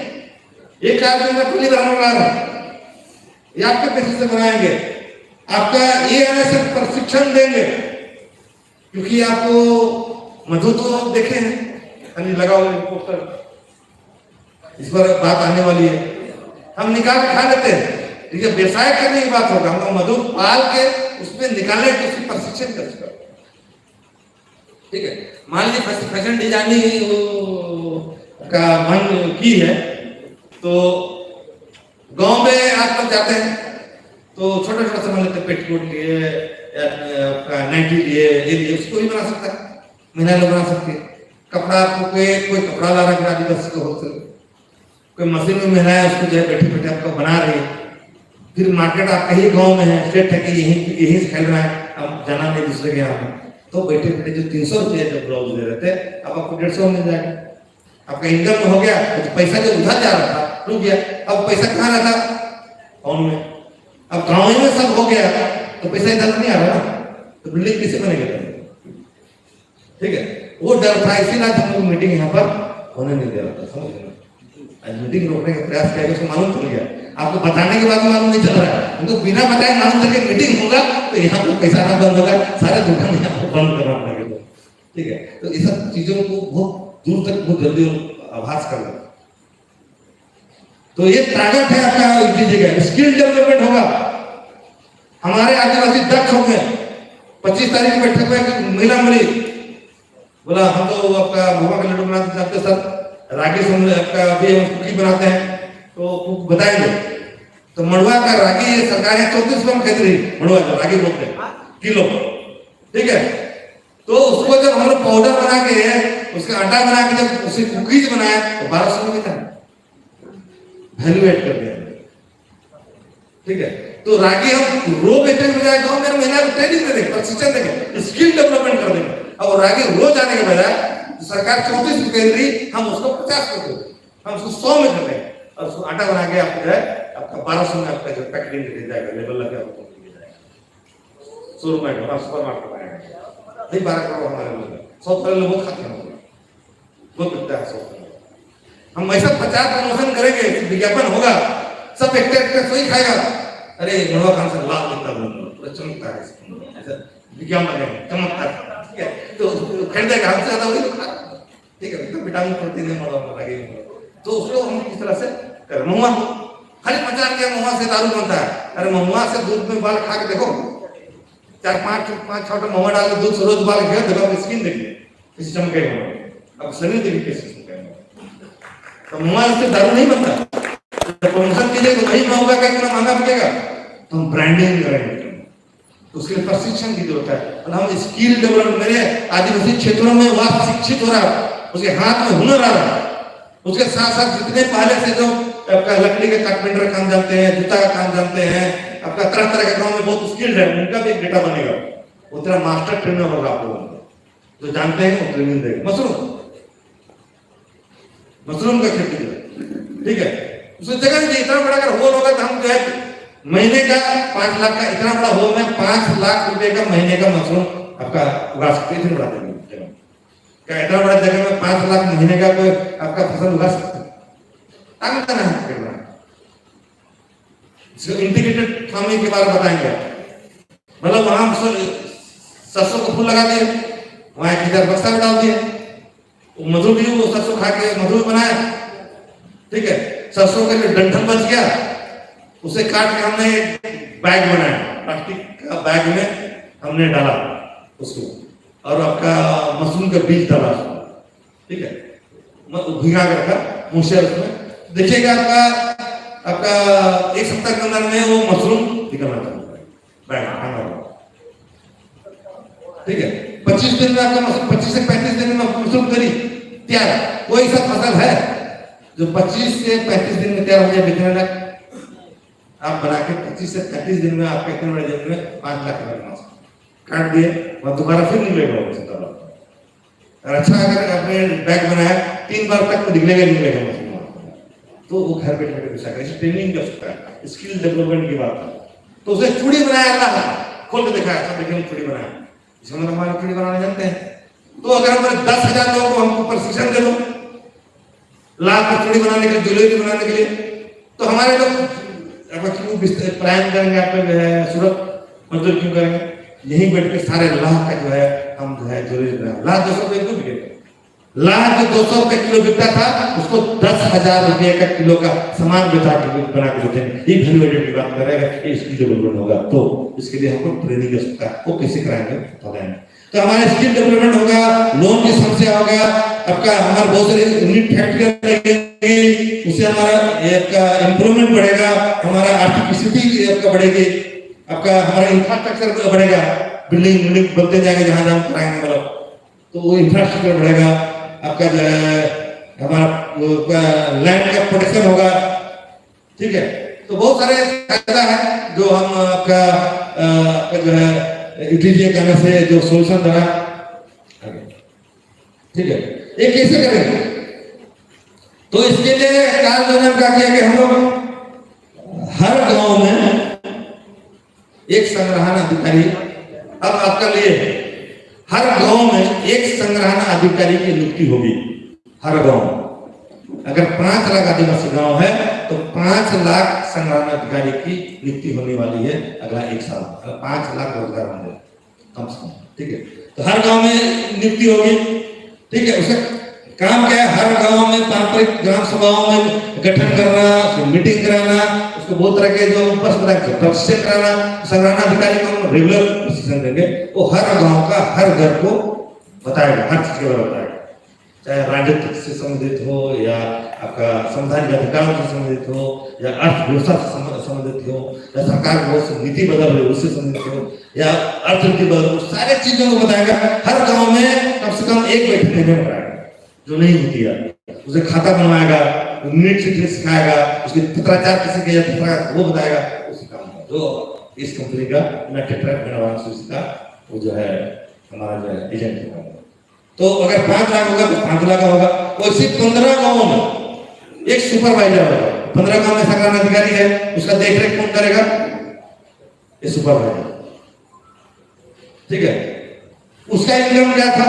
ये कार्य योजना पहली बार हम बना रहे हैं। ये आपके पैसे से बनाएंगे, आपका ये सिर्फ प्रशिक्षण देंगे, क्योंकि आपको मधु तो देखे हैं, लगा हुआ पोस्टर, इस पर बात आने वाली है। हम निकाल के खा लेते हैं, लेकिन व्यवसाय करने की बात होगा, हम मधु पाल के उसमें निकाले तो उसकी प्रशिक्षण कर सकते। ठीक है, मान लीजिए फैशन डिजाइनिंग का मन की है, तो गांव में आप लोग जाते हैं तो छोटा छोटा सामान लेते, पेटीकोट लिए, नाइटी लिए, ये लिए, उसको ही बना सकता है, महिला लोग बना सकती है। कपड़ा आपको कोई कपड़ा ला रहा है आदिवासी को होलसेल, कोई मशीन में महिला है, उसको जो है बैठे बैठे आपको बना रही है। फिर मार्केट आपका ही गांव में है, सेट है कि यही से खेल रहा है, अब जाना नहीं दूसरे के यहाँ में, तो बैठे बैठे जो 300 रुपये जब ब्लाउज दे रहे थे, अब आपको 150 मिल जाएगा। आपका इनकम हो गया, तो पैसा जो उधर जा रहा था रुक गया। अब पैसा कहाँ रहा था? गाँव में। अब गाँव ही में सब हो गया, तो पैसा इधर नहीं आ रहा ना, तो बिल्डिंग कैसे बनेगा? ठीक है, वो डर था, इसीलिए हम लोग मीटिंग यहाँ पर होने नहीं दे रहा था। समझ गए? आज मीटिंग रोकने का प्रयास किया, उसको मालूम चल गया। आपको बताने के बाद मालूम नहीं चल रहा है, उनको बिना बताए मालूम चल के मीटिंग होगा तो यहाँ पर पैसा ना बंद होगा, सारे दुकान यहाँ पर बंद करना पड़ेगा। ठीक है, तो ये सब चीजों को बहुत दूर तक बहुत जल्दी आभास कर लो। तो ये ताकत है आपका, कीजिएगा, स्किल डेवलपमेंट होगा। हमारे आदिवासी दक्ष हो गए। 25 तारीख में बैठक में महिला मिली, बोला हम तो आपका भुआ का लड्डू बनाते चाहते सर, रागी से आपका भी हम कुकी बनाते हैं, तो बताएंगे। तो मड़ुआ का रागी सरकार है 34 रुपये में खरीद रही, मड़ुआ जो रागी बोलते हैं किलो। ठीक है, तो उसको जब हम लोग पाउडर बना के, उसका आटा बना के जब उसे कुकीज बनाया तो 1200 में था, वैल्यू ऐड कर दिया। ठीक है, तो रागी हम रो बेचने में जाए, गाँव में महिला को ट्रेनिंग दे देंगे, प्रशिक्षण देंगे, स्किल डेवलपमेंट कर देंगे। अब रागी रोज आने के बजाय सरकार 34 रुपये दे रही, हम उसको 50 कर देंगे, हम उसको 100 में कर देंगे, और उसको आटा बना के आपको है आपका 1200 में आपका जो पैकेजिंग दे जाएगा, लेबल लगा आपको दे जाएगा। 100 रुपये का सुपर मार्केट आएगा, नहीं 12 करोड़ हमारे लोग 100 करोड़ लोग बहुत खाते हैं, बहुत बिकता है 100 करोड़। हम ऐसा 50 प्रमोशन करेंगे, विज्ञापन होगा, सब एक सोई खाएगा। अरे मड़ुआ खान से लाभ देता है, चमकता है, ऐसा विज्ञापन है, चमकता। ठीक है, तो खरीदेगा, हमसे ज्यादा वही लोग खाता। ठीक है, तो विटामिन प्रोटीन है मड़ुआ में लगे, तो उसको हम किस तरह से कर। महुआ खाली प्रचार किया, महुआ से दारू बनता है। अरे महुआ से दूध में बाल खा के देखो, 4-5 छोटा महुआ डाल के दूध से रोज बाल खिया देखो, स्किन देखिए किसी चमकेगा, अब शरीर देखिए कैसे चमकेगा। तो महुआ से दारू नहीं बनता। प्रमोशन कीजिए तो वही महंगा का इतना महंगा बिकेगा, तो हम ब्रांडिंग करेंगे, तो उसके लिए प्रशिक्षण की जरूरत है। और हम स्किल डेवलपमेंट, मेरे आदिवासी क्षेत्रों में वह शिक्षित हो रहा है, उसके हाथ में हुनर आ रहा है, उसके साथ साथ जितने पहले से जो आपका लकड़ी के कारपेंटर काम जानते हैं, जूता का काम जानते हैं, आपका तरह तरह के काम में बहुत स्किल्ड है, उनका भी एक बेटा बनेगा, वो तेरा मास्टर ट्रेनर होगा। आप लोग जो जानते हैं वो ट्रेनिंग देगा। मशरूम का खेती है। ठीक है, उसमें जगह नहीं, इतना बड़ा अगर होल होगा तो हम जो है महीने का 5 लाख का, इतना बड़ा होल में 5 लाख रुपए का महीने का मशरूम आपका उगा सकते हैं। इतना बड़ा जगह क्या, इतना बड़ा जगह में 5 लाख महीने का कोई आपका फसल उगा सकते हैं? आगे करना है, इंटीग्रेटेड फार्मिंग के बारे में बताएंगे। मतलब वहां सरसों का फूल लगा दिए, वहां 1000 बक्सा में डाल दिए, मधु भी वो सरसों खा के मधु भी बनाया। ठीक है, सरसों का जो डंठल बच गया उसे काट के हमने एक बैग बनाया, प्लास्टिक का बैग में हमने डाला उसको, और आपका मशरूम का बीज डाला उसको। ठीक है, भिगा के रखा मूसर उसमें, देखिएगा आपका 1 सप्ताह के अंदर में वो मशरूम निकलना चाहिए बैग। ठीक है, 25 दिन में आपका मशरूम, 25 से 35 दिन में मशरूम करी तैयार। कोई सा फसल है जो 25 से 35 दिन में तैयार हो जाए बिकने लग? आप बना के 25 से 35 दिन में आपके इतने बड़े दिन में 5 लाख का काट दिए, वह दोबारा फिर नहीं लेगा। और अच्छा अगर आपने बैग बनाया 3 बार तक तो निकलेगा मशीन में, तो वो घर बैठे बैठे पैसा कर ट्रेनिंग कर सकता है, स्किल डेवलपमेंट की बात है। तो उसने चूड़ी बनाया, अल्लाह खोल के दिखाया, सब देखिए चूड़ी बनाया, इसका मतलब हमारे चूड़ी बनाने जानते हैं। तो अगर हमारे 10,000 लोगों को हमको प्रशिक्षण दे दो लाख की चूड़ी बनाने के लिए, ज्वेलरी बनाने के लिए, तो हमारे लोग क्यों पलायन करेंगे, आपका जो है सूरत मजदूर क्यों करेंगे? यहीं बैठ के सारे लाख का जो है हम जो है ज्वेलरी बनाए, लाख 200 रुपये क्यों बिकेगा? लाख जो 200 रुपये किलो बिकता था उसको 10,000 रुपये का किलो का सामान बना के देते हैं। ये वैल्यू एडेड की बात करेगा, स्किल डेवलपमेंट होगा। तो इसके लिए हमको ट्रेनिंग की आवश्यकता है, वो कैसे कराएंगे बताएंगे। तो हमारा स्किल डेवलपमेंट होगा, लोन की समस्या होगा, आपका हमारे बहुत सारे यूनिट फैक्ट्री, उससे हमारा एक इंप्रूवमेंट बढ़ेगा, हमारा आर्थिक स्थिति आपका बढ़ेगी, आपका हमारा इंफ्रास्ट्रक्चर बढ़ेगा, बिल्डिंग बनते जाएंगे जहां जहां कराएंगे मतलब, तो वो इंफ्रास्ट्रक्चर बढ़ेगा, आपका जो है हमारा लैंड का प्रोटेक्शन होगा, ठीक है। तो बहुत सारे फायदा है जो हम आपका जो है यूटीजे करने से जो सोल्यूशन देगा, ठीक है। ये कैसे करेंगे? तो इसके लिए कार्य योजना क्या किया कि हम लोग हर गांव में एक संग्रहण अधिकारी, अब आपका लिए हर गांव में एक संग्रहण अधिकारी की नियुक्ति होगी हर गांव। अगर 5 लाख आदिवासी गांव है तो 5 लाख संग्रहण अधिकारी की नियुक्ति होने वाली है अगला 1 साल, 5 लाख रोजगार होंगे कम से कम, ठीक है। तो हर गांव में नियुक्ति होगी, ठीक है। उसका काम क्या है? हर गांव में पारंपरिक ग्राम सभाओं में गठन करना, उसको मीटिंग कराना, उसको बहुत तरह के जो प्रशिक्षण कराना, संग्रहण अधिकारी को रेगुलर प्रशिक्षण देंगे, वो हर गांव का हर घर को बताएगा, हर चीज के बारे में बताएगा, चाहे राजनीति से संबंधित हो या आपका संवैधानिक अधिकारों से संबंधित हो या अर्थव्यवस्था से संबंधित हो या सरकार की बहुत सी नीति बदल रही है उससे संबंधित हो या अर्थनीति बदल हो, सारे चीजों को बताएगा। हर गांव में कम से कम एक बैठक देने बताएगा जो नहीं होती है, उसे खाता बनवाएगा, यूनिट सिखाएगा, उसके पत्राचार कैसे किया जाता है वो बताएगा, उसी काम है जो इस कंपनी का का वो जो है हमारा जो है एजेंट होगा। तो अगर 5 लाख होगा तो 5 लाख होगा। वैसे 15 गांवों में एक सुपरवाइजर होगा, 15 गांव में संग्रहण अधिकारी है, उसका देखरेख कौन करेगा? ये सुपरवाइजर, ठीक है। उसका इनकम क्या था?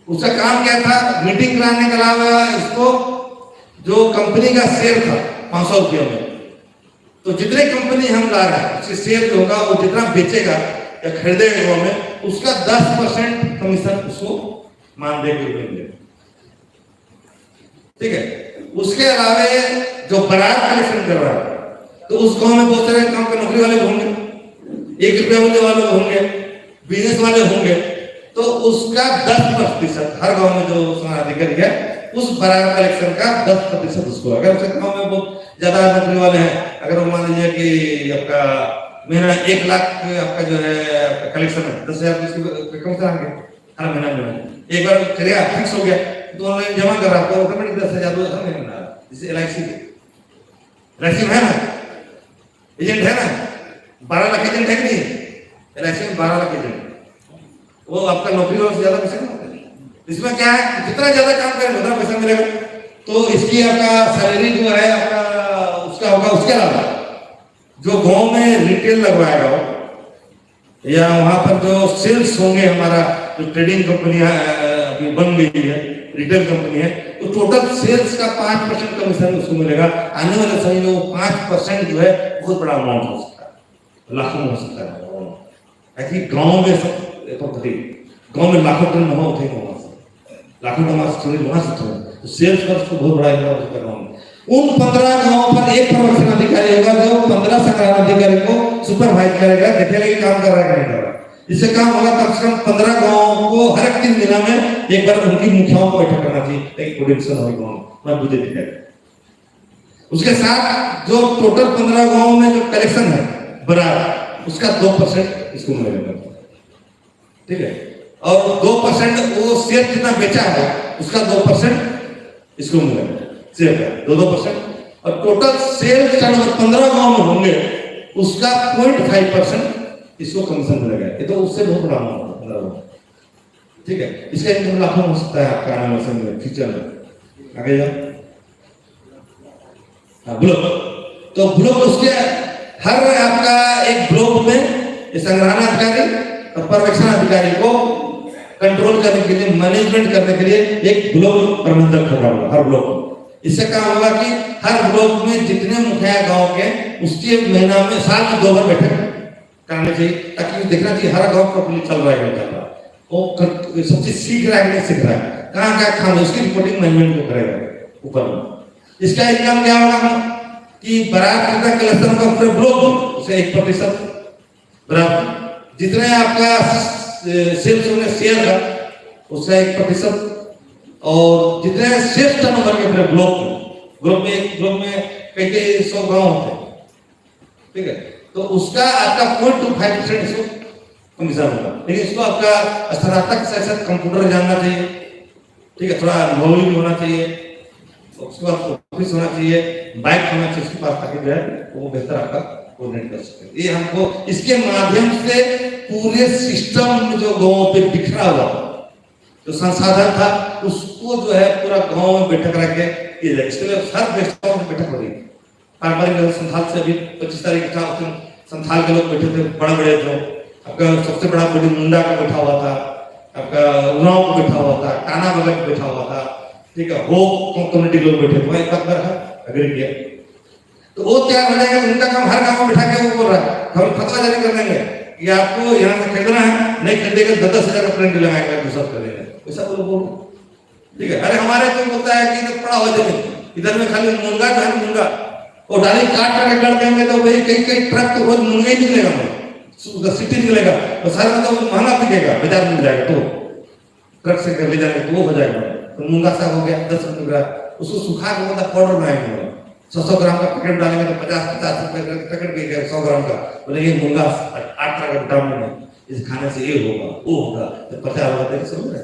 उसका काम क्या था? मीटिंग कराने के अलावा इसको जो कंपनी का शेयर था 500 रुपये में, तो जितने कंपनी हम ला रहे हैं उसके शेयर जो होगा वो जितना बेचेगा या खरीदेगा गांव में उसका 10% कमीशन उसको मानदेय के रूप में मिलेगा, ठीक है। उसके अलावा जो बरात कलेक्शन कर रहा है तो उस गांव में बहुत सारे काम के नौकरी वाले होंगे, 1 रुपया मिलने वाले होंगे, बिजनेस वाले होंगे, तो उसका 10% हर गांव में जो अधिकारी है उस बरात कलेक्शन का 10% उसको। अगर उस गांव में बहुत ज्यादा नौकरी वाले हैं, अगर वो मान लीजिए कि आपका महीना 1 लाख आपका जो है कलेक्शन है, 10,000 कम से आएंगे हर महीना में, एक बार चलेगा फिक्स हो गया तो ऑनलाइन जमा कर आपको ऑटोमेटिक 10,000 हर महीने मिला। जैसे LIC है ना, एजेंट है ना, 12 लाख एजेंट है कि नहीं? LIC में 12 लाख एजेंट, वो आपका नौकरी वालों से ज्यादा पैसा नहीं होता है। इसमें क्या है, जितना ज्यादा काम करेंगे उतना पैसा मिलेगा। तो इसकी आपका सैलरी जो है आपका उसका होगा। उसके अलावा जो गांव में रिटेल लगवाएगा या वहां पर जो सेल्स होंगे, हमारा जो ट्रेडिंग कंपनी अभी बन गई है, रिटेल कंपनी है, तो टोटल सेल्स का 5% कमीशन उसको मिलेगा। आने वाले समय में वो 5% जो है बहुत बड़ा अमाउंट हो सकता है, लाखों में हो सकता है। ऐसी गाँव में सब गाँव में लाखों टन नमक उठेगा, वहां से लाखों टन वहां से तो सेल्स का उसको बहुत बड़ा गाँव में। उन 15 गांवों पर एक प्रवक्ता अधिकारी होगा जो 15 संग्रहण अधिकारी को सुपरवाइज करेगा, देखेगा कि काम कर रहा है कि नहीं कर रहा। इससे काम होगा कम से कम 15 गांवों को हर एक 3 महीना में एक बार उनकी मुखियाओं को बैठक करना चाहिए, एक कोऑर्डिनेशन हो गांव में बुद्धि दिखेगा। उसके साथ जो टोटल 15 गांवों में जो कलेक्शन है बराबर उसका 2% इसको मिलेगा, ठीक है। और 2% वो शेयर जितना बेचा है उसका 2% इसको मिलेगा, शेयर का 2% और टोटल सेल 15 गांव में होंगे उसका 0.5% इसको कमीशन मिलेगा। ये तो उससे बहुत बड़ा अमाउंट है। ठीक है, इसका इनकम लाखों हो सकता है आपका आने वाले समय में, फ्यूचर में। आगे जाओ। हाँ, ब्लॉक। तो ब्लॉक उसके हर आपका एक ब्लॉक में संग्रहणाधिकारी और पर्यवेक्षण अधिकारी को कंट्रोल करने के लिए, मैनेजमेंट करने के लिए एक ब्लॉक प्रबंधक होगा हर ब्लॉक में। इससे क्या होगा कि हर ब्लॉक में जितने मुखिया गांव के, उसके महीना में, साल में 2 बार बैठक करनी चाहिए, ताकि देखना चाहिए हर गांव प्रॉपर्ली चल रहा है, चल रहा है, वो सब चीज सीख रहा है कि नहीं सीख रहा है, कहाँ क्या खाना, उसकी रिपोर्टिंग मैनेजमेंट को करेगा ऊपर में। इसका इनकम क्या होगा कि बराबर कलेक्शन का पूरे ब्लॉक उसे 1% बराबर, जितने आपका सेल्स होने शेयर है उससे 1%, और जितने शेष टर्नओवर के पूरे ब्लॉक में कई 100 गांव होते हैं, ठीक है, तो उसका आपका 0.25% इसको कमीशन होगा। लेकिन इसको आपका स्नातक से साथ कंप्यूटर जानना चाहिए, ठीक है, थोड़ा अनुभव भी होना चाहिए, उसके बाद ऑफिस होना चाहिए, बाइक होना चाहिए उसके पास, ताकि जो है वो बेहतर आपका कोऑर्डिनेट कर सके। ये हमको इसके माध्यम से पूरे सिस्टम में जो गांव पे बिखरा हुआ जो संसाधन था उसको जो है पूरा गांव में बैठक रख के किया जाए। इसके लिए हर गांव में बैठक हो रही है। पारंपरिक संथाल से अभी 25 तारीख था, संथाल के लोग बैठे थे, बड़े बड़े थे, आपका सबसे बड़ा बड़ी मुंडा का बैठा हुआ था, आपका उन्नाव को बैठा हुआ था, काना बगल बैठा हुआ था, ठीक है, वो कम्युनिटी लोग बैठे थे, एक बार अग्री किया तो वो क्या हो जाएगा, उनका काम हर गांव में बैठा के वो बोल रहा है, हम फतवा जारी कर देंगे कि आपको यहाँ से खरीदना है, नहीं खरीदेगा 10,000 का प्रिंट लगाएगा, दूसरा कर देगा, ऐसा बोलो, ठीक है। अरे हमारे तो बोलता है कि इधर पड़ा हुआ जमीन, इधर में खाली मुनगा जो है मुनगा, और डाली काट के कर देंगे तो भाई कई ट्रक तो रोज मुनगा ही निकलेगा, सिटी निकलेगा, तो सारा तो महंगा बिकेगा, बाजार मिल जाएगा, तो ट्रक से कर ले जाएंगे तो वो हो जाएगा, तो मुनगा साग हो गया 10 रुपये का, उसको सुखा के मतलब पाउडर बनाएंगे, 100 ग्राम का पैकेट डालेंगे तो 50-50 रुपए का पैकेट बिकेगा 100 ग्राम का, बोले ये मुनगा 8 तरह का विटामिन है, इस खाने से ये होगा वो होगा, तो 50 होगा, देखिए समझ रहे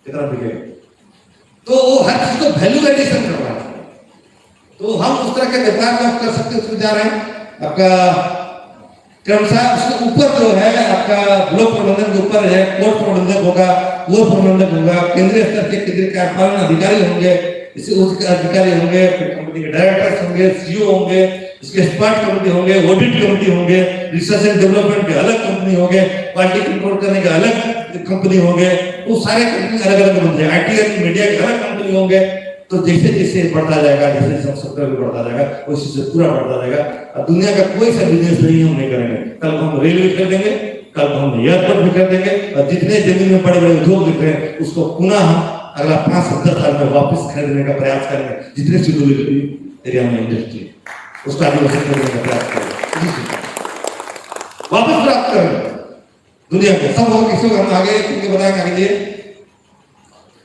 कितना बिकेगा। तो वो हर चीज को वैल्यू एडिशन कर रहा है, तो हम उस तरह के व्यापार में कर सकते उसमें जा रहे हैं। आपका क्रमशः उसके ऊपर जो है आपका ब्लॉक प्रबंधन के ऊपर है कोर्ट प्रबंधक होगा, वो प्रबंधक होगा, केंद्रीय स्तर के केंद्रीय कार्यपालन अधिकारी होंगे, इसी उसके अधिकारी होंगे, कंपनी के डायरेक्टर्स होंगे, सीईओ होंगे, इसके एक्सपर्ट कमेटी होंगे, ऑडिट कमेटी होंगे, रिसर्च एंड डेवलपमेंट के अलग कंपनी होंगे, क्वालिटी कंट्रोल करने के अलग कंपनी होंगे, वो सारे कंपनी अलग अलग होंगे, आईटी एंड मीडिया के अलग कंपनी होंगे। तो जैसे जैसे बढ़ता जाएगा, जैसे सब सेक्टर भी बढ़ता जाएगा, उसी से पूरा बढ़ता जाएगा। अब दुनिया का कोई सा बिजनेस नहीं हम नहीं करेंगे, कल हम रेलवे कर देंगे, कल हम एयरपोर्ट भी कर देंगे, और जितने जमीन में बड़े बड़े उद्योग दिख रहे हैं उसको पुनः हम अगला 5-10 साल में वापस खरीदने का प्रयास करेंगे, जितने शेड्यूल एरिया में इंडस्ट्री उसका आदिवासी खरीदने का प्रयास करेंगे, वापस प्राप्त करेंगे दुनिया के सब लोग। किसी को हम आगे बताएंगे आगे दिए।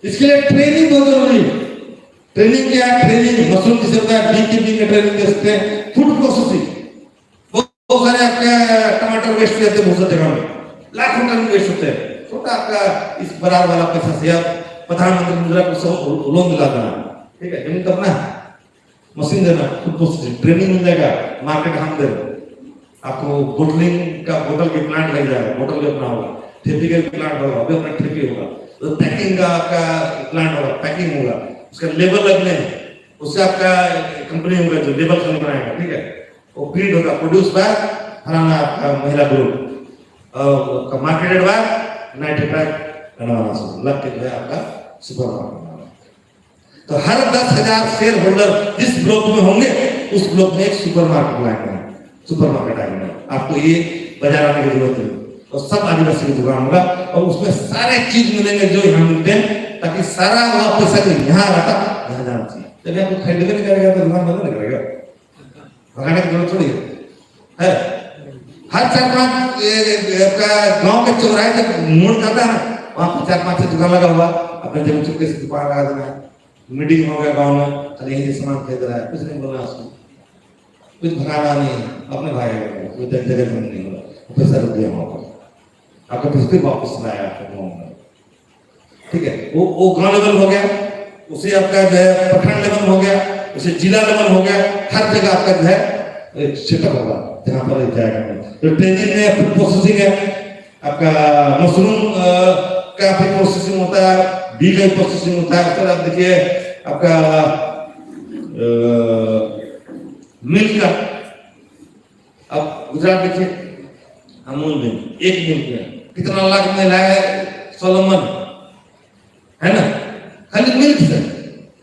इसके लिए ट्रेनिंग बहुत जरूरी है। ट्रेनिंग क्या है? ट्रेनिंग मशरूम जिसे होता है, बी की का ट्रेनिंग दे सकते हैं, फूड प्रोसेसिंग, बहुत सारे आपके टमाटर वेस्ट रहते हैं, बहुत सारी जगह में लाखों टन वेस्ट होते हैं, छोटा आपका इस बराबर वाला पैसा से आप प्रधानमंत्री मुद्रा को लोन दिला देना, ठीक है, जमीन करना है, मशीन देना, फूड प्रोसेसिंग ट्रेनिंग मिल जाएगा, मार्केट हम दे आपको, बोटलिंग का बोतल के प्लांट लग जाएगा, बोतल भी अपना होगा, ठेपी का प्लांट होगा, अभी अपना ठेपी होगा, तो पैकिंग का आपका प्लांट होगा, पैकिंग होगा, उसका लेबल लगने हैं, उससे आपका कंपनी होगा जो लेबल कम बनाएगा, ठीक है, वो प्रिंट होगा, प्रोड्यूस बाय फलाना आपका महिला ग्रुप, और मार्केटेड बाय नाइट्रेट लग के जो है आपका सुपर मार्केट। तो हर 10,000 शेयर होल्डर जिस ब्लॉक में होंगे उस ब्लॉक में एक सुपर मार्केट लाएंगे, सुपर मार्केट आएंगे, आपको ये बाजार आने की जरूरत नहीं, और सब आदिवासी की दुकान होगा, और उसमें सारे चीज मिलेंगे जो यहाँ मिलते हैं, ताकि सारा वहां पैसा जो यहाँ आता यहाँ जाना चाहिए। जब आपको खरीदने नहीं करेगा तो दुकान बंद नहीं करेगा, भगाने की जरूरत थोड़ी है। हर 4-5 आपका गांव के चौराहे जब मोड़ करता है ना, वहां पर 4-5 दुकान लगा हुआ, अपने जब चुपके से दुकान लगा देना है, मीटिंग हो गया गांव में, चलिए यही सामान खरीद रहा है, कुछ नहीं बोलना उसको, कुछ भगाना नहीं, अपने भाई कोई जगह नहीं बोला, पैसा रुक गया वहां पर, आपका पैसा फिर वापस लाया आपके गाँव में, ठीक है, वो गांव लेवल हो गया, उसे आपका जो है प्रखंड लेवल हो गया, उसे जिला लेवल हो गया, हर जगह आपका जो है सेटअप होगा जहाँ पर जाएगा। तो ट्रेनिंग में फूड प्रोसेसिंग है, आपका मशरूम काफी प्रोसेसिंग होता है, बी का प्रोसेसिंग होता है। फिर आप देखिए आपका मिल्क का, अब गुजरात देखिए अमूल मिल्क, एक मिल्क में कितना लाख में लाया है सोलोमन, है ना, खाली मिल्क से।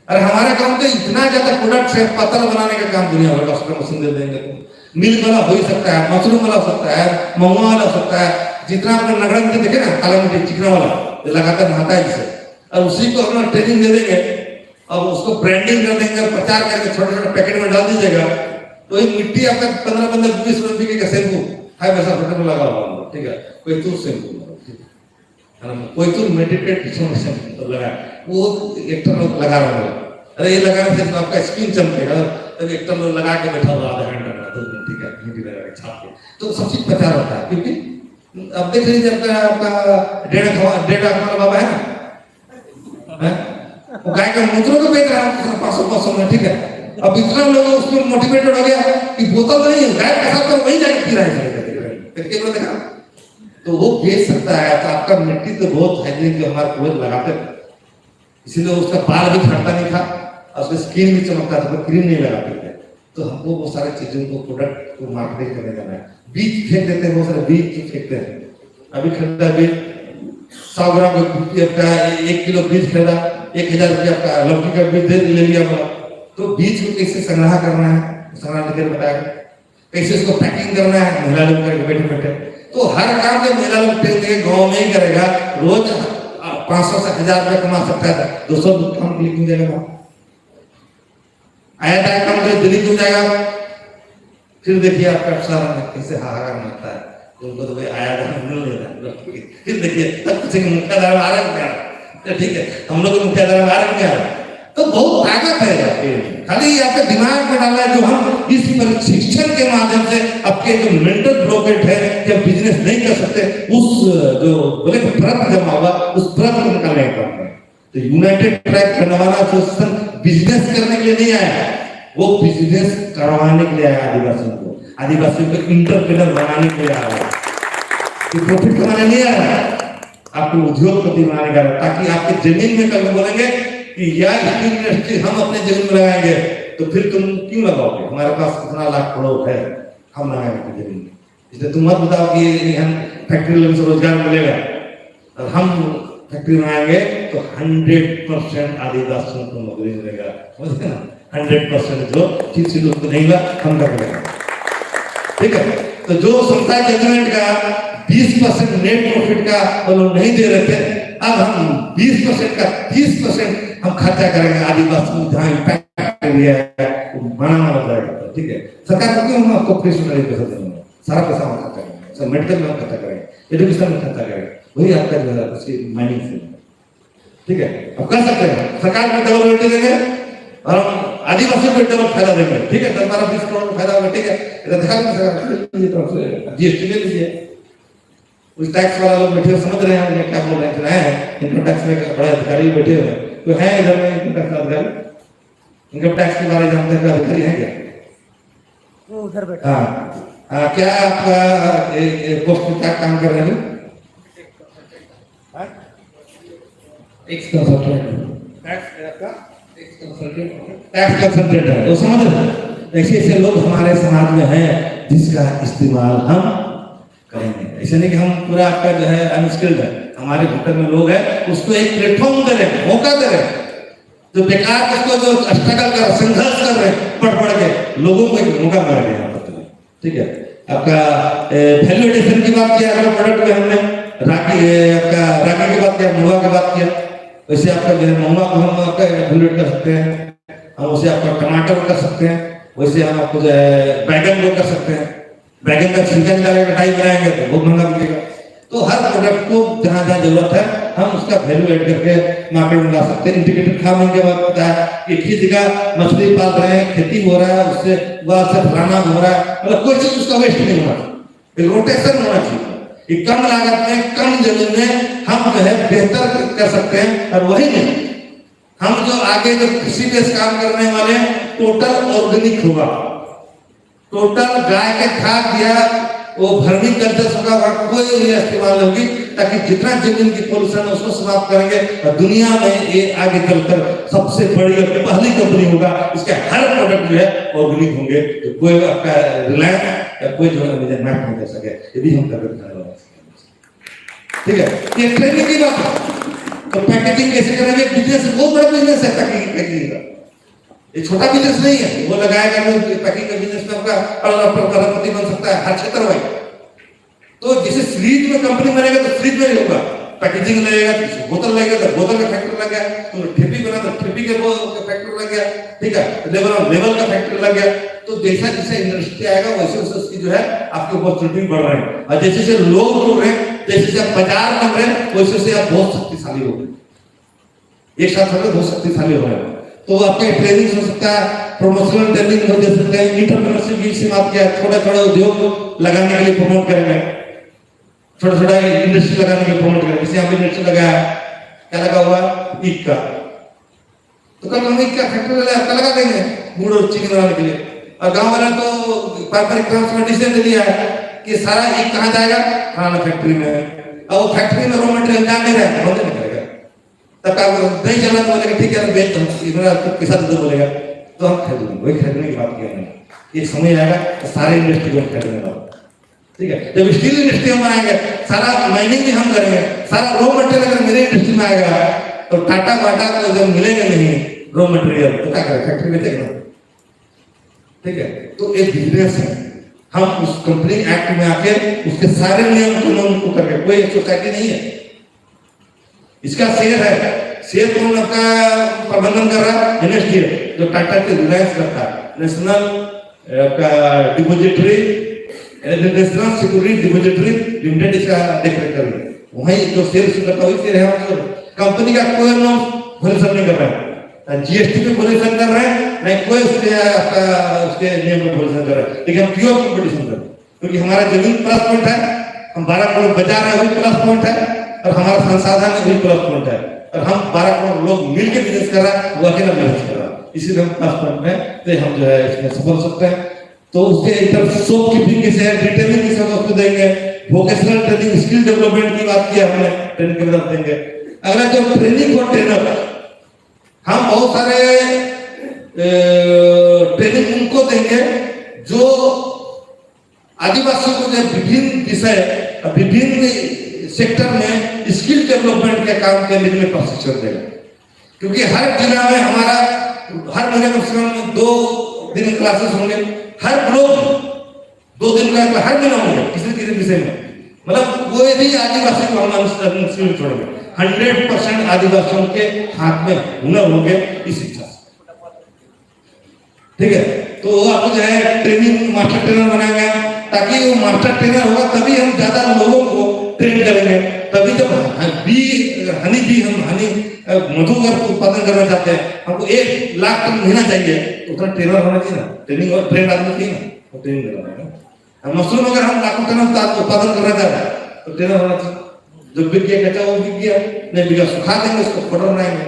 अरे हमारे काम तो इतना ज्यादा प्रोडक्ट है, पत्थर बनाने का काम दुनिया भर का, उसका मशीन दे देंगे तो मिल्क वाला हो ही सकता है, मशरूम वाला हो सकता है, महुआ वाला हो सकता है। जितना आपने नगरा में देखे ना, काला मिट्टी चिकना वाला लगाकर नहाता है जिसे, और उसी को अपना ट्रेनिंग दे देंगे, अब उसको ब्रांडिंग कर देंगे, प्रचार करके छोटे छोटे पैकेट में डाल दीजिएगा, तो ये मिट्टी आपका 15-20 रुपए का शैम्पू है, वैसा फोटो में लगा हुआ, ठीक है, कोई तो शैम्पू है ना, कोई तो मेडिटेट शैम्पू लगा, वो एक्टर लोग लगा रहा है। अरे ये लगाने से आपका स्किन चमकेगा, तो एक्टर लोग लगा के बैठा हुआ आधा घंटा, ठीक है, मिट्टी लगा के छाप के, तो सब चीज प्रचार होता है। क्योंकि अब देख लीजिए आपका डेढ़ आंख बाबा है ना, वो गाय का मूत्रों को बेच रहा है 500 में, ठीक है। अब इतना लोग उसमें मोटिवेटेड हो गया कि बोतल नहीं है, गाय का साथ तो वही जाके पी रहा है, देखा, तो वो बेच सकता है। तो आपका मिट्टी तो बहुत हाइजीनिक जो हमारे पूरे लगाते थे, इसीलिए उसका बाल भी फटता नहीं था, उसका स्किन भी चमकता था, तो क्रीम नहीं लगाते थे। तो हमको वो सारे चीजों को, प्रोडक्ट को मार्केटिंग करने जाना है। बीज फेंक देते हैं, बहुत सारे बीज फेंकते हैं। अभी खरीदा बीज 100 ग्राम का 1 किलो बीज खरीदा, 1000 रुपया का लौकी का बीज ले लिया बोला। तो बीज को कैसे संग्रह करना है, संग्रह करके बताया, कैसे इसको पैकिंग करना है, महिला लोग करके बैठे बैठे। तो हर काम जो महिला लोग गाँव में ही करेगा, रोज 500 से 1000 रुपया कमा सकता है, 200 काम क्यों देगा, आया था काम तो दिल्ली क्यों जाएगा। फिर देखिए आपका सारा कैसे हाहाकार मचता है, उनको तो भाई आया था मिल नहीं रहा। फिर देखिए तब कुछ मुख्य धारा में आ रहा है, ठीक है, हम लोग मुख्य धारा में आ रहा है, तो बहुत ताकत है आपके, खाली आपके दिमाग में डालना है। जो हम इस प्रशिक्षण के माध्यम से आपके जो मेंटल ब्लॉकेट है, जब बिजनेस नहीं कर सकते, उस जो बोले प्रत जमा हुआ, उस प्रत को निकालने का काम है। तो यूनाइटेड ट्रैक करवाना एसोसिएशन बिजनेस करने के लिए नहीं आया, वो बिजनेस करवाने के लिए आया, आदिवासियों को इंटरप्रेनर बनाने के लिए आया, प्रॉफिट कमाने नहीं आया, आपको उद्योगपति बनाने का, ताकि आपके जमीन में कल बोलेंगे कि यार स्टील इंडस्ट्री हम अपने जमीन में लगाएंगे, तो फिर तुम क्यों लगाओगे, हमारे पास कितना लाख करोड़ है, हम लगाएंगे जमीन में। इसलिए तुम मत बताओ कि हम फैक्ट्री से रोजगार मिलेगा, और हम फैक्ट्री बनाएंगे तो 100% आदिवासियों को नौकरी मिलेगा, समझे ना, 100% जो चीज से लोग नहीं मिला हम कर लेंगे, ठीक है। तो जो संस्था जजमेंट का 20% नेट प्रॉफिट का वो लोग नहीं दे रहे थे, अब हम 20% का 30% हम खर्चा करेंगे, आदिवासी जहाँ इम्पैक्ट एरिया है बनाना हो जाएगा, ठीक है। सरकार को क्यों हम आपको फ्री में पैसा देंगे, सारा पैसा हम खर्चा करेंगे, सब मेडिकल में हम खर्चा करेंगे, एजुकेशन में खर्चा करेंगे, वही आपका जो है उसकी माइनिंग से, ठीक है। अब कर सकते हैं, सरकार को डबल रोटी देंगे और आदिवासी को डबल फायदा देंगे, ठीक है, 10-12-20 करोड़ फायदा होगा, ठीक है। दिखा दीजिए, जीएसटी ले लीजिए, उस टैक्स वाला लोग बैठे समझ रहे हैं क्या बोल रहे हैं, इनकम टैक्स में बड़े अधिकारी बैठे हुए तो है इधर में इनकम टैक्स अधिकारी, इनकम टैक्स के बारे में जानते हैं अधिकारी हैं क्या, वो उधर बैठा। हाँ, क्या आपका पोस्ट में क्या काम कर रहे हैं, टैक्स कंसल्टेंट है, तो समझ रहे ऐसे ऐसे लोग हमारे समाज में हैं जिसका इस्तेमाल हम करेंगे। ऐसे नहीं कि हम पूरा आपका जो है अनस्किल्ड है, हमारे भीतर में लोग हैं, उसको एक प्लेटफॉर्म दे रहे, मौका दे रहे, जो बेकार इसको जो स्ट्रगल कर संघर्ष कर रहे पढ़ के लोगों को एक मौका मिल गया यहाँ पर, ठीक है। आपका वैल्यू एडिशन की बात किया, अगर प्रोडक्ट में हमने आपका रागी की बात किया, महुआ की बात किया, वैसे आपका जो है महुआ को हम आपका वैल्यू कर सकते हैं, हम उसे आपका टमाटर कर सकते हैं, वैसे हम आपको जो है बैगन को कर सकते हैं, बैगन का छिलका निकाल के कटाई बनाएंगे तो बहुत महंगा बिकेगा। तो हर प्रोडक्ट को जहाँ जहाँ जरूरत है हम उसका वैल्यू ऐड करके मार्केट में ला सकते हैं। इंटीग्रेटेड फार्मिंग के बाद पता है एक ही जगह मछली पाल रहे हैं, खेती हो रहा है, उससे वह से फलाना हो रहा है, मतलब कोई चीज उसका वेस्ट नहीं होना, एक रोटेशन होना चाहिए। कम लागत में कम जमीन में हम जो है बेहतर कर सकते हैं। और वही नहीं, हम जो आगे जो कृषि पे काम करने वाले टोटल ऑर्गेनिक होगा, टोटल गाय के खाद दिया वो वर्मी कल्चर का कोई इस्तेमाल होगी, ताकि जितना जमीन की पोल्यूशन है उसको समाप्त करेंगे और दुनिया में ये आगे चलकर सबसे बड़ी और पहली कंपनी होगा। इसके हर प्रोडक्ट जो है ऑर्गेनिक होंगे, तो कोई आपका रिलायंस या कोई जो है मुझे मैप नहीं दे सके, ये भी हम कर रहे हैं। ठीक है, ये ट्रेनिंग की बात है। तो पैकेजिंग कैसे करेंगे? बिजनेस बहुत बड़ा बिजनेस है पैकेजिंग का, ये छोटा बिजनेस नहीं है। वो लगाएगा पैकिंग का बिजनेस में आपका करोड़पति बन सकता है हर क्षेत्र में। तो जैसे सीरीज में कंपनी बनेगा तो सीरीज में ही होगा, पैकेजिंग लगेगा तो बोतल लगेगा तो बोतल का फैक्ट्री लग गया, तो ठेपी बना तो ठेपी के फैक्ट्री लग गया, ठीक है, लेवल का फैक्ट्री लग गया। तो जैसा जैसे इंडस्ट्री आएगा वैसे वैसे उसकी जो है आपके अपॉर्चुनिटी बढ़ रहे हैं, और जैसे जैसे लोग जुड़ रहे हैं, जैसे जैसे आप बाजार बन रहे हैं, वैसे वैसे आप बहुत शक्तिशाली हो गए, एक साथ में बहुत शक्तिशाली हो रहे हैं। तो आपके ट्रेनिंग हो सकता है, प्रमोशनल ट्रेनिंग हो सकता है, इंटरप्रेन्योरशिप की से बात किया, छोटा छोटा उद्योग लगाने के लिए प्रमोट करेंगे, छोटा छोटा इंडस्ट्री लगाने के लिए प्रमोट करेंगे। जैसे यहाँ पे इंडस्ट्री लगाया, क्या लगा हुआ? ईख का, तो कल हम ईख का फैक्ट्री लगा देंगे गुड़ और चीनी बनाने के लिए। और गांव वाला तो पारंपरिक ट्रांसपोर्टेशन दे दिया है कि सारा ईख कहाँ जाएगा? खाना फैक्ट्री में, और वो फैक्ट्री में रॉ मटेरियल जा नहीं रहा है, नहीं करेगा। तब आप नहीं चलना तो बोलेगा ठीक है बेच इतना पैसा दे दो, बोलेगा तो हम खरीदेंगे। वही खरीदने की बात किया नहीं, एक समय आएगा तो सारे इंडस्ट्री को खरीदने वाला, ठीक है। जब स्टील इंडस्ट्री हम बनाएंगे, सारा माइनिंग भी हम करेंगे, सारा रॉ मटेरियल अगर मेरे इंडस्ट्री में आएगा तो टाटा बाटा को जब मिलेंगे नहीं रॉ मटेरियल तो क्या करें? फैक्ट्री में देखना, ठीक है। तो एक बिजनेस है, हम उस कंपनी एक्ट में आके उसके सारे नियम कानून को करके, कोई सोसाइटी नहीं है, इसका शेयर है, शेयर कौन आपका प्रबंधन कर रहा है? एनएसडी है, जो टाटा के रिलायंस करता है, नेशनल का depository, national security depository limited इसका देखरेख कर रही है। वहीं जो शेयर करता है वही शेयर है। कंपनी का कोई नाम वॉल्यूशन नहीं कर रहा है, जीएसटी पे वॉल्यूशन कर रहे हैं, नहीं कोई उसके नियम में वॉल्यूशन कर रहा है, लेकिन हम प्योर कंपटीशन कर रहे हैं, क्योंकि हमारा जमीन प्लस पॉइंट है, हम 12 करोड़ बाजार है वही प्लस पॉइंट है, और हमारा संसाधन वही प्लस पॉइंट है, और हम 12 करोड़ लोग मिलकर बिजनेस कर रहा है, वो अकेला बिजनेस कर रहा है, इसीलिए हम प्लस पॉइंट में तो हम जो है इसमें सफल हो सकते हैं। तो उसके इधर शॉप कीपिंग की से डिटेलिंग की सब देंगे, वोकेशनल ट्रेनिंग, स्किल डेवलपमेंट की बात की हमने, ट्रेनिंग के बाद देंगे। अगला जो ट्रेनिंग और ट्रेनर, हम बहुत सारे ट्रेनिंग उनको देंगे जो आदिवासियों को जो विभिन्न विषय, विभिन्न सेक्टर में स्किल डेवलपमेंट के काम करने के लिए प्रशिक्षण देगा। क्योंकि हर जिला में हमारा हर महीने कम से कम 2 दिन क्लासेस होंगे, हर ब्लॉक 2 दिन का हर महीना होंगे किसी किसी विषय में। मतलब कोई भी आदिवासी को हम छोड़ेंगे, 100% आदिवासियों के हाथ में हुनर होंगे इस शिक्षा से, ठीक है। तो वो आपको जो है ट्रेनिंग मास्टर ट्रेनर बनाएंगे, ताकि वो मास्टर ट्रेनर होगा तभी हम ज्यादा लोगों को ट्रेन करेंगे। तभी जब हनी भी हम हनी मधु अगर उत्पादन करना चाहते हैं, हमको 1 लाख टन महीना चाहिए, तो उतना ट्रेनर होना चाहिए ना, ट्रेनिंग और ट्रेन आदमी चाहिए ना, तो ट्रेनिंग करना है। मशरूम अगर हम लाखों टन उत्पादन करना चाहते हैं तो ट्रेनर होना चाहिए, जो बिक गया कच्चा वो बिक गया, नहीं बिका सुखा देंगे उसको, पाउडर बनाएंगे,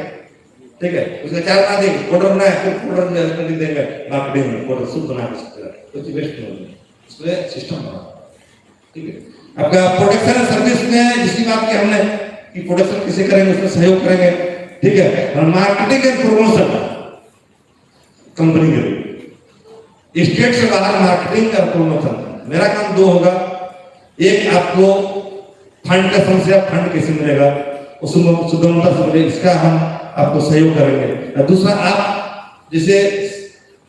ठीक है, उसका चार बना देंगे, पाउडर बनाए फिर पाउडर देंगे मार्केटिंग में, पाउडर सूप बना सकते हैं, कुछ वेस्ट नहीं होगा, उसमें सिस्टम बना, ठीक है। आपका प्रोडक्शन सर्विस में जिसकी बात की हमने कि प्रोडक्शन कैसे करेंगे, उसमें सहयोग करेंगे, ठीक है। और मार्केटिंग एंड प्रमोशन कंपनी के लिए स्टेट से बाहर मार्केटिंग और प्रमोशन, मेरा काम 2 होगा। एक आपको फंड का समस्या, फंड कैसे मिलेगा उसमें सुगमता से मिले, इसका हम आपको सहयोग करेंगे। और दूसरा, आप जैसे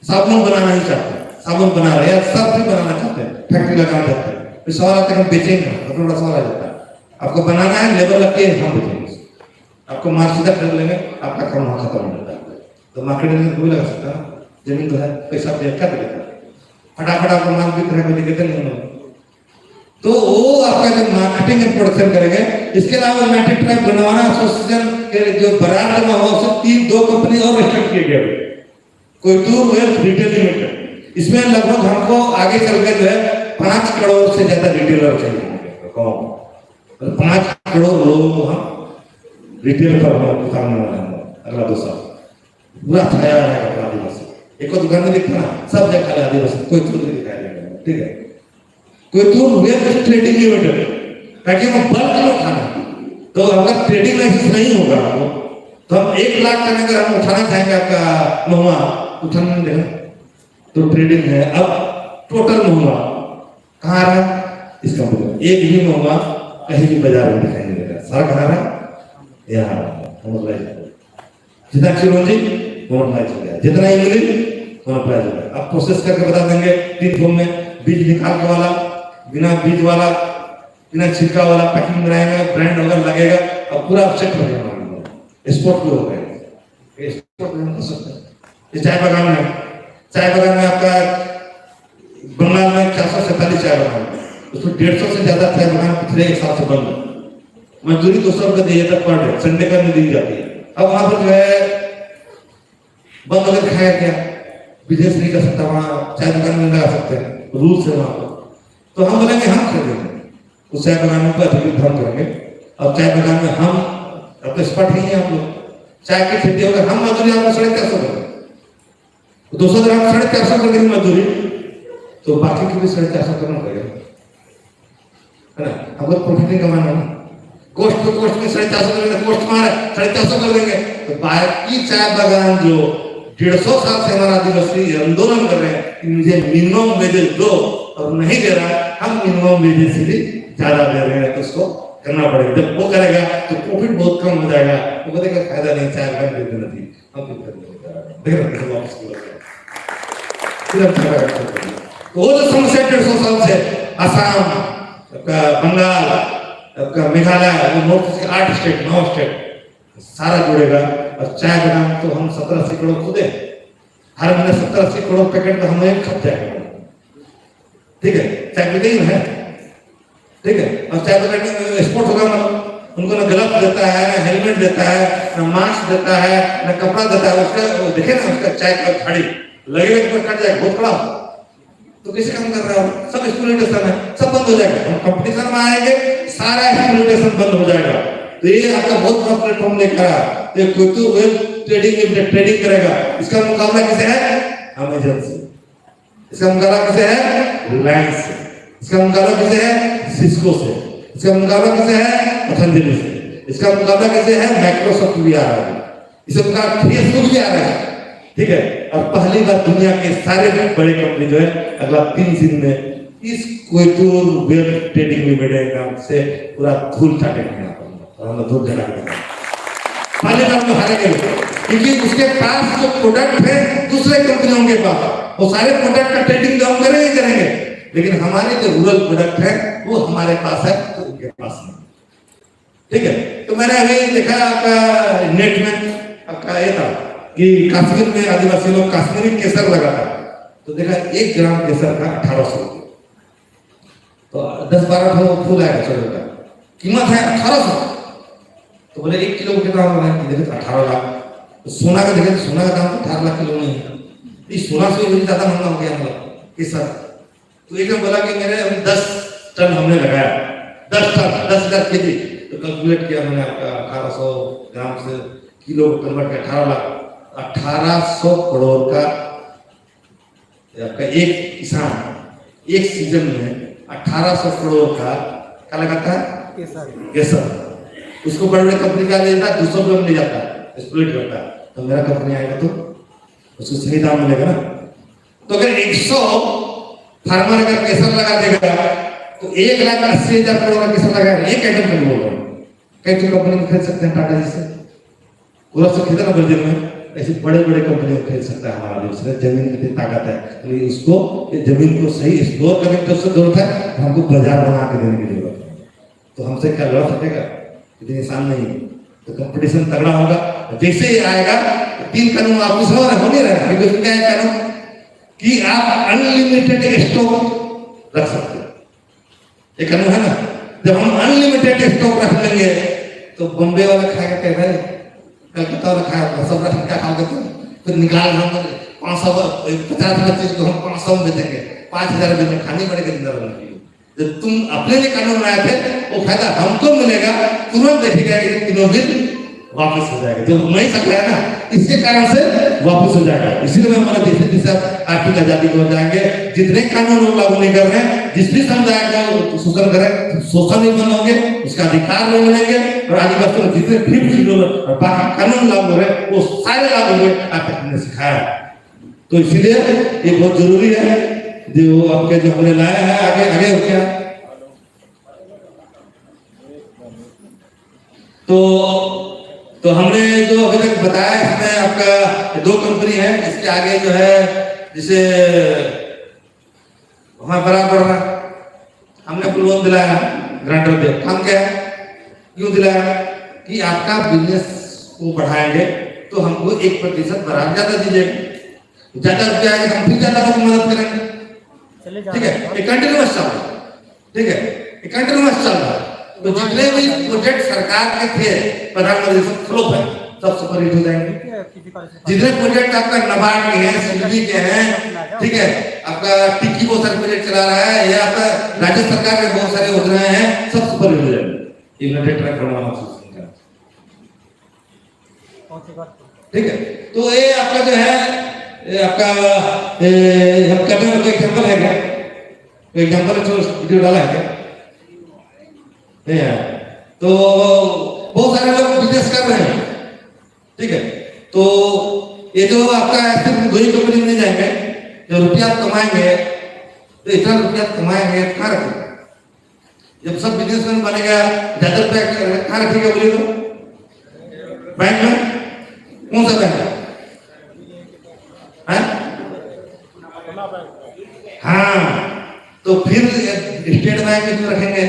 साबुन बनाना नहीं चाहते, साबुन बना रहे हैं, सर्फ भी बनाना चाहते हैं, फैक्ट्री लगाना चाहते हैं, तो सवाल आता है हम बेचेंगे, अपना सवाल आ जाता है, आपको बनाना है, लेबर लग के हम बेचेंगे, आपको माल सीधा खरीद लेंगे, आपका काम वहां खत्म हो जाता है। तो मार्केटिंग में कोई लगा सकता है, जमीन तो है, पैसा दे क्या देता है, फटाफट आपको माल बिक रहा है, कोई दिक्कत नहीं होगा। तो वो आपका जो मार्केटिंग एंड प्रोडक्शन करेंगे। इसके अलावा यूनाइटेड ट्राइब गणवाना एसोसिएशन के जो बरार में हुआ उससे 2 कंपनी और रजिस्टर किए गए, कोयतूर वेल्थ रिटेल लिमिटेड। इसमें लगभग हमको आगे चल के जो है 5 करोड़ से ज्यादा रिटेलर चाहिए, 5 करोड़ लोगों को हम रिटेल पर उतारने वाले हैं अगला 2 साल। पूरा छाया रहेगा आदिवासी, एक दुकान में दिखता ना, सब जगह आदिवासी, कोई तो नहीं दिखाई देगा, ठीक है। कोई तो वेब ट्रेडिंग लिमिटेड, ताकि हम बल्क में उठाना। तो अगर ट्रेडिंग लाइसेंस नहीं होगा तो हम 1 लाख का अगर हम उठाना चाहेंगे आपका महुआ, उठाना नहीं देगा तो ट्रेडिंग है। अब टोटल महुआ कहाँ आ रहा है? इसका मतलब एक भी महुआ कहीं भी बाजार में दिखाई नहीं दे रहा। सारा कहाँ रहा? यहाँ जितना चिरौंजी मोनोप्लाइज हो गया, जितना इमली मोनोप्लाइज हो गया। अब प्रोसेस करके बता देंगे 3 फॉर्म में, बीज निकाल के वाला, बिना बीज वाला, बिना छिलका वाला पैकिंग बनाएंगे, ब्रांड वगैरह लगेगा और पूरा सेट हो जाएगा, एक्सपोर्ट भी हो गया। एक्सपोर्ट भी हो सकता है। चाय बागान में आपका बंगाल में 447 चाय बागान, उसमें 150 से ज्यादा चाय बागान पिछले 1 साल से बंद। मजदूरी 200 रुपये दी जाता पर डे, संडे का नहीं दी जाती है। अब वहां पर जो है बंद अगर खाया क्या, बिजनेस नहीं कर सकता, वहां चाय दुकान में लगा सकते हैं, रूल्स है वहां पर। तो हम बोलेंगे हम खरीदेंगे उस चाय बागान पर, अधिक धन करेंगे। और चाय बागान में हम अब तो एक्सपर्ट नहीं है, आप लोग चाय की खेती होगा, हम मजदूरी आपको 350 करेंगे, 200 ग्राम 450 कर देंगे मजदूरी, तो बाकी की भी 450 करना पड़ेगा, है ना। हम लोग प्रॉफिट नहीं कमाना ना, कोस्ट में 450 करेंगे, कोस्ट मारा 450 कर देंगे, तो बाकी चाय बागान जो 150 साल से हमारा आदिवासी आंदोलन कर रहे हैं कि मुझे मिनिमम वेजेस दो, और नहीं दे रहा है, हम मिनिमम वेजेस से भी ज्यादा दे रहे हैं, तो उसको करना पड़ेगा। जब वो करेगा तो प्रॉफिट बहुत कम हो जाएगा, तो बोलेगा फायदा नहीं, चाय बागान दे देना थी, हम तो वो जो समस्या 150 साल से असम, बंगाल, मेघालय, नॉर्थ ईस्ट के 8 स्टेट 9 स्टेट सारा जुड़ेगा। और चाय बागान तो हम 17-80 करोड़ खुदे, हर महीने 70-80 करोड़ पैकेट तो हमें खप जाएगा, ठीक है। चाय पीते ही है, ठीक है। और चाय बागान में एक्सपोर्ट होगा, मतलब उनको ना ग्लव्स देता है, ना हेलमेट देता है, ना मास्क देता है, ना कपड़ा देता है। उसका देखे ना, उसका चाय का झाड़ी लगेगा तो कट जाएगा, बहुत बड़ा। तो कैसे काम कर रहा है? सब एक्सप्लोइटेशन है, सब बंद हो जाएगा। हम कंपटीशन में आएंगे, सारा एक्सप्लोइटेशन बंद हो जाएगा। तो ये आपका बहुत बड़ा प्लेटफॉर्म लेकर आया, ये कोई तो वेब ट्रेडिंग करेगा। इसका मुकाबला किसे है? अमेज़न से। इसका मुकाबला किसे है? रिलायंस से। इसका मुकाबला किसे है? सिस्को से। इसका मुकाबला किसे है? पतंजलि से। इसका मुकाबला किसे है? माइक्रोसॉफ्ट भी आ रहा है, इसका मुकाबला फेसबुक भी आ रहा है, ठीक है। और पहली बार दुनिया के सारे बड़े कंपनी जो है अगला 3 दिन में इस कोयतूर वेब ट्रेडिंग लिमिटेड नाम से पूरा धूल चाटेंगे, हम धूल चलाएंगे। पहली बार में हारेंगे, क्योंकि उसके पास जो प्रोडक्ट है दूसरे कंपनियों के पास, वो सारे प्रोडक्ट का ट्रेडिंग हम करेंगे, लेकिन हमारे जो रूरल प्रोडक्ट है वो हमारे पास है, तो उनके पास नहीं, ठीक है। तो मैंने अभी देखा आपका नेट में आपका ये था कि कश्मीर में आदिवासी लोग कश्मीरी केसर लगाता, तो देखा 1 ग्राम केसर का 1800 रुपये, तो 10-12 फूल आएगा, चलो कीमत है 1800। तो बोले 1 किलो के दाम है, देखे 18 लाख। तो सोना का देखे, सोना का दाम 18 लाख किलो नहीं है, इस सोना से भी ज्यादा महंगा हो गया हम लोग केसर। तो एक बोला कि मेरे 10 टन हमने लगाया, 10 टन 10,000 केजी, तो कैलकुलेट किया मैंने, आपका 1800 ग्राम से किलो कन्वर्ट किया, 18 लाख, 1800 करोड़ का आपका एक किसान एक सीजन में 1800 करोड़ का क्या लगाता है? केसर। उसको बड़े बड़े कंपनी का ले जाता है, 200 रुपये में ले जाता है, एक्सप्लोइट करता है। तो मेरा कंपनी आएगा तो उसको सही दाम मिलेगा ना। तो अगर 100 फार्मर अगर केसर लगा देगा तो 1,80,000 करोड़ का केसर लगाएगा, एक आइटम का बोल रहा हूँ। कई तो कंपनी में खरीद सकते हैं, टाटा जी से पूरा सब खरीदा ना बर्जन में, ऐसे बड़े बड़े कंपनी में खरीद सकता है हमारा देश में। जमीन की ताकत है, तो उसको जमीन को सही एक्सप्लोर करने की जरूरत है, हमको बाजार बना के देने की जरूरत है। तो हमसे क्या लड़ सकेगा? इतनी आसान नहीं है। तो कंपटीशन तगड़ा होगा, जैसे ही आएगा 3 कानून वापस हो नहीं रहा, क्योंकि उसमें क्या है कानून कि आप अनलिमिटेड स्टॉक रख सकते हो, ये कानून है ना। जब हम अनलिमिटेड स्टॉक रख लेंगे तो बॉम्बे वाला खाएगा क्या भाई, कलकत्ता वाला खाएगा, सब रख क्या खाओगे तुम? फिर निकाल हम 550 चीज को हम 500 में बेचेंगे, 5000 रुपये में खानी पड़ेगी जिंदा रहने के लिए। जब तुम अपने लिए कानून बनाए थे वो फायदा हमको मिलेगा, तुरंत देखेगा कि तीनों बिल वापस हो जाएगा, जो नहीं सकता है ना, इसके कारण से वापस हो जाएगा। इसीलिए मैं बोला जैसे जैसे आर्थिक आजादी को हो जाएंगे, जितने कानून लोग लागू नहीं कर रहे हैं, जिस भी समुदाय का शोषण करें, शोषण नहीं बंद होंगे, उसका अधिकार नहीं मिलेंगे, और आदिवासी में जितने भी लोग बाकी कानून लागू हो रहे हैं वो सारे लागू हुए आपको हमने सिखाया। तो इसीलिए ये बहुत जरूरी है जो आपके जो हमने लाया है। आगे आगे हो क्या तो हमने जो अभी तक बताया इसमें आपका 2 कंपनी है, इसके आगे जो है जिसे वहां बराबर हमने आपको लोन दिलाया, ग्रांटर दे काम क्या है, क्यों दिलाया कि आपका बिजनेस को बढ़ाएंगे तो हमको 1% बढ़ा ज्यादा दीजिएगा, ज्यादा रुपया आएगा हम फिर ज्यादा आपको मदद करेंगे। ठीक है, ये कंटिन्यूअस चल रहा है। ठीक है, ये कंटिन्यूअस चल रहा है। तो जितने भी प्रोजेक्ट सरकार के थे प्रधानमंत्री सब फ्लो है, सब सुपरहिट हो जाएंगे। जितने प्रोजेक्ट आपका नबार्ड के हैं, सिडबी के हैं, ठीक है, आपका टिक्की बहुत सारे प्रोजेक्ट चला रहा है, या आपका राज्य सरकार के बहुत सारे योजनाएं हैं, सब सुपरहिट हो जाएंगे। यूनाइटेड ट्रक बनवाना महसूस ठीक है। तो ये आपका जो है आपका हम करने वाला एग्जांपल है क्या, एग्जांपल जो वीडियो डाला है क्या, नहीं है। तो बहुत सारे लोग बिजनेस कर रहे हैं। ठीक है, तो ये जो आपका सिर्फ 2 ही कंपनी में जाएंगे, जो रुपया कमाएंगे तो इतना रुपया कमाएंगे कहाँ रखेंगे, जब सब बिजनेसमैन बनेगा ज्यादा रुपया कहाँ रखेगा बोलिए तो, बैंक में, कौन सा बैंक है? हाँ, तो फिर स्टेट बैंक में क्यों रखेंगे,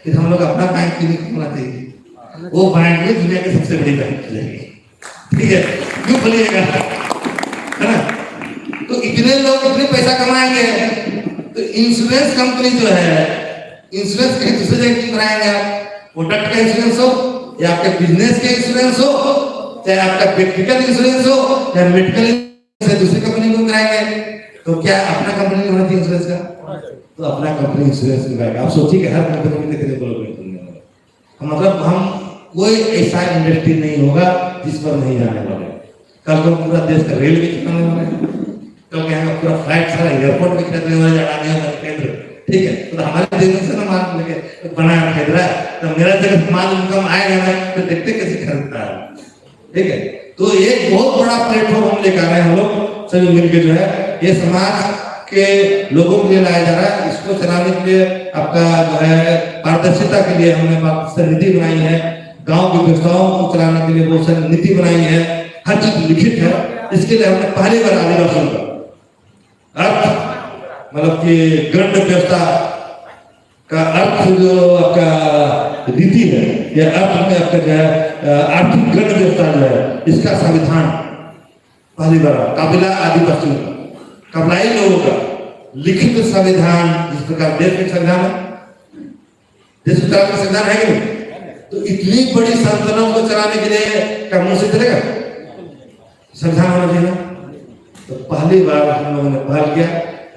फिर हम लोग अपना बैंक क्यों नहीं खोलना चाहिए, वो बैंक में दुनिया के सबसे बड़ी बैंक खुलेगी। ठीक है, क्यों खोलिएगा, है ना। तो इतने लोग इतने पैसा कमाएंगे तो इंश्योरेंस कंपनी जो है, इंश्योरेंस कहीं दूसरे जगह क्यों कराएंगे आप, प्रोडक्ट का इंश्योरेंस हो या आपके बिजनेस का इंश्योरेंस हो, चाहे आपका व्यक्तिगत इंश्योरेंस हो या मेडिकल इंश्योरेंस, दूसरी कंपनी को कराएंगे। तो क्या अपना कंपनी नहीं होना चाहिए इंश्योरेंस का, तो अपना कंपनी इंश्योरेंस लगाएगा। आप सोचिए कि हर कंपनी में कितने लोग मतलब हम कोई ऐसा इंडस्ट्री नहीं होगा जिस पर नहीं जाने वाले। कल को पूरा देश का रेलवे चलाने वाले हैं, कल के यहाँ पूरा फ्लाइट सारा एयरपोर्ट में खरीदने वाले जाने वाले केंद्र। ठीक है, तो हमारे देश से ना माल लेके बनाया खरीद रहा है, तो मेरा जगह माल इनकम आएगा ना, तो देखते कैसे खरीदता है। ठीक है, तो एक बहुत बड़ा प्लेटफॉर्म हम लेकर आ रहे हैं, हम लोग सभी मिलकर जो है ये समाज के लोगों के लिए लाया जा रहा है। इसको चलाने के लिए आपका जो है पारदर्शिता के लिए हमने पाकिस्तान नीति बनाई है, गांव की व्यवस्थाओं को चलाने के लिए बहुत सारी नीति बनाई है, हर चीज लिखित है। इसके लिए हमने पहली बार आदिवासियों का अर्थ मतलब कि गण व्यवस्था का अर्थ जो आपका रीति है, यह अर्थ में आपका जो है आर्थिक गण व्यवस्था जो है, इसका संविधान पहली बार काबिला आदिवासियों का, कबलाई लोगों का लिखित संविधान, जिस प्रकार देश में संविधान है, देश का संविधान है कि नहीं, तो इतनी बड़ी संस्थानों को चलाने के लिए क्या मुंह से चलेगा, संविधान होना चाहिए। तो पहली बार हम लोगों ने पहल किया।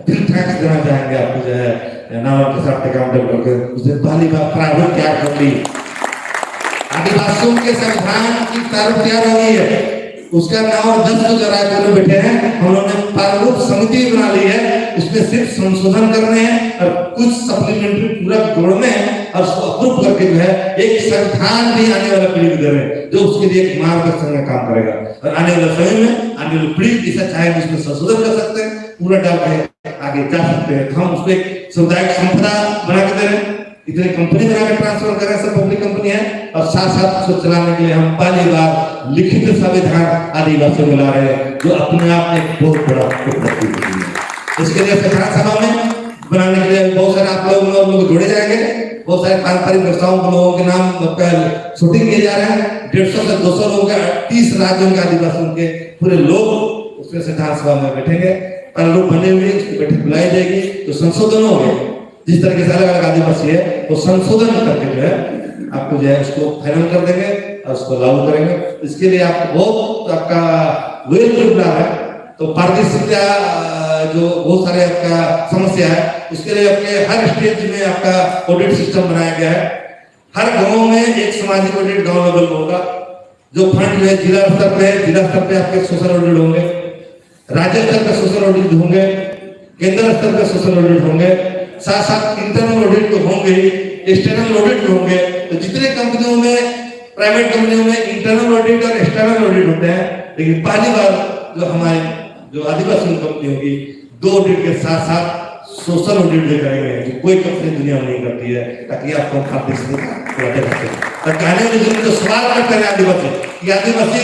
फिर टैक्स देना चाहेंगे आपको जो है नाम के साथ अकाउंट करके, उसने पहली बार प्राइवेट क्या कर दी, आदिवासियों के संविधान की तारीफ तैयार हो गई है, उसका नाम और 10 लोग रायपुर में बैठे हैं, हम लोगों ने प्रारूप समिति बना ली है, उसमें सिर्फ संशोधन करने हैं और कुछ सप्लीमेंट्री पूरा जोड़ने हैं और उसको अप्रूव करके जो है एक संविधान भी आने वाला पीढ़ी को दे रहे हैं, जो उसके लिए एक मार्गदर्शन का काम करेगा। और आने वाले समय में आने वाली पीढ़ी जैसा चाहे उसमें संशोधन कर सकते हैं, पूरा डाल के आगे जा सकते हैं। तो हम उसको एक सामुदायिक संपदा बना के दे रहे हैं, इतनी कंपनी बना के ट्रांसफर कर रहे हैं, सब पब्लिक कंपनी है, और साथ साथ उसको चलाने के लिए हम पहली बार लिखित संविधान आदिवासियों को ला रहे हैं, जो अपने आप में एक बहुत बड़ा उपलब्धि है। इसके लिए संविधान सभा में बनाने के लिए बहुत सारे आप लोग जोड़े जाएंगे, बहुत सारे पारंपरिक व्यवसायों के लोगों के नाम शूटिंग किए जा रहे हैं, 150 से 200 लोगों के 30 राज्यों के आदिवासियों के पूरे लोग उसमें संविधान सभा में बैठेंगे, पर लोग बने हुए उसकी बैठक बुलाई जाएगी, तो संशोधन होंगे, जिस तरीके से अलग अलग आदिवासी है वो संशोधन करके जो है आपको जो है उसको फाइनल कर देंगे और उसको लागू करेंगे। इसके लिए आपको बहुत आपका वेल प्रिपेयर है। तो पारदर्शिता जो बहुत सारे आपका समस्या है, उसके लिए अपने हर स्टेज में आपका ऑडिट सिस्टम बनाया गया है। हर गांव में एक सामाजिक ऑडिट गांव लेवल होगा, जो फंड जो है जिला स्तर पे है, जिला स्तर पे आपके सोशल ऑडिट होंगे, राज्य स्तर पे सोशल ऑडिट होंगे, केंद्र स्तर पे सोशल ऑडिट होंगे, साथ साथ इंटरनल ऑडिट तो होंगे ही, एक्सटर्नल ऑडिट भी होंगे। तो जितने कंपनियों में, प्राइवेट कंपनियों में इंटरनल ऑडिट और एक्सटर्नल ऑडिट होते हैं, लेकिन पहली बार जो हमारे जो आदिवासी कंपनी होगी 2 ऑडिट के साथ साथ सोशल ऑडिट भी करेंगे, जो कोई कंपनी दुनिया में नहीं करती है, ताकि आपको खाद्य से तो कहने में जो सवाल करते हैं आदिवासी कि आदिवासी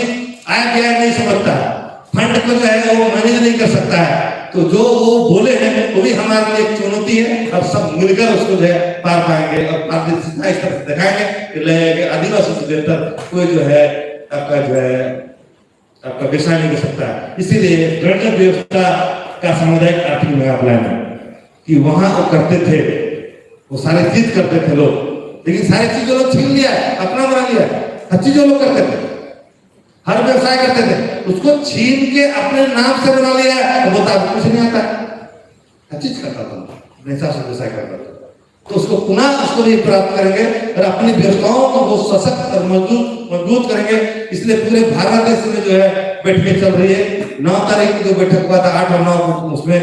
आया क्या नहीं समझता है, फंड को जो है वो मैनेज नहीं कर सकता है, तो जो वो बोले हैं वो भी हमारे लिए एक चुनौती है। अब सब मिलकर उसको जो है पार पाएंगे और पारदर्शिता इस तरह से दिखाएंगे कि आदिवासी से बेहतर कोई जो है आपका व्यवसाय नहीं कर सकता है। इसीलिए गणतंत्र व्यवस्था का सामुदायिक आर्थिक मेगा प्लान है कि वहां वो करते थे, वो सारे चीज करते थे लोग, लेकिन सारी चीजों लोग छीन लिया है, अपना बना लिया, हर चीजों लोग करते थे, हर व्यवसाय करते थे, उसको छीन के अपने नाम से बना लिया है, वो तो कुछ नहीं आता, हर चीज करता था, अपने हिसाब से व्यवसाय करता था। तो उसको पुनः उसको भी प्राप्त करेंगे और अपनी व्यवस्थाओं को वो सशक्त और मजबूत करेंगे। इसलिए पूरे भारत देश में जो है बैठकें चल रही है। 9 तारीख की जो बैठक हुआ था 8 और 9 उसमें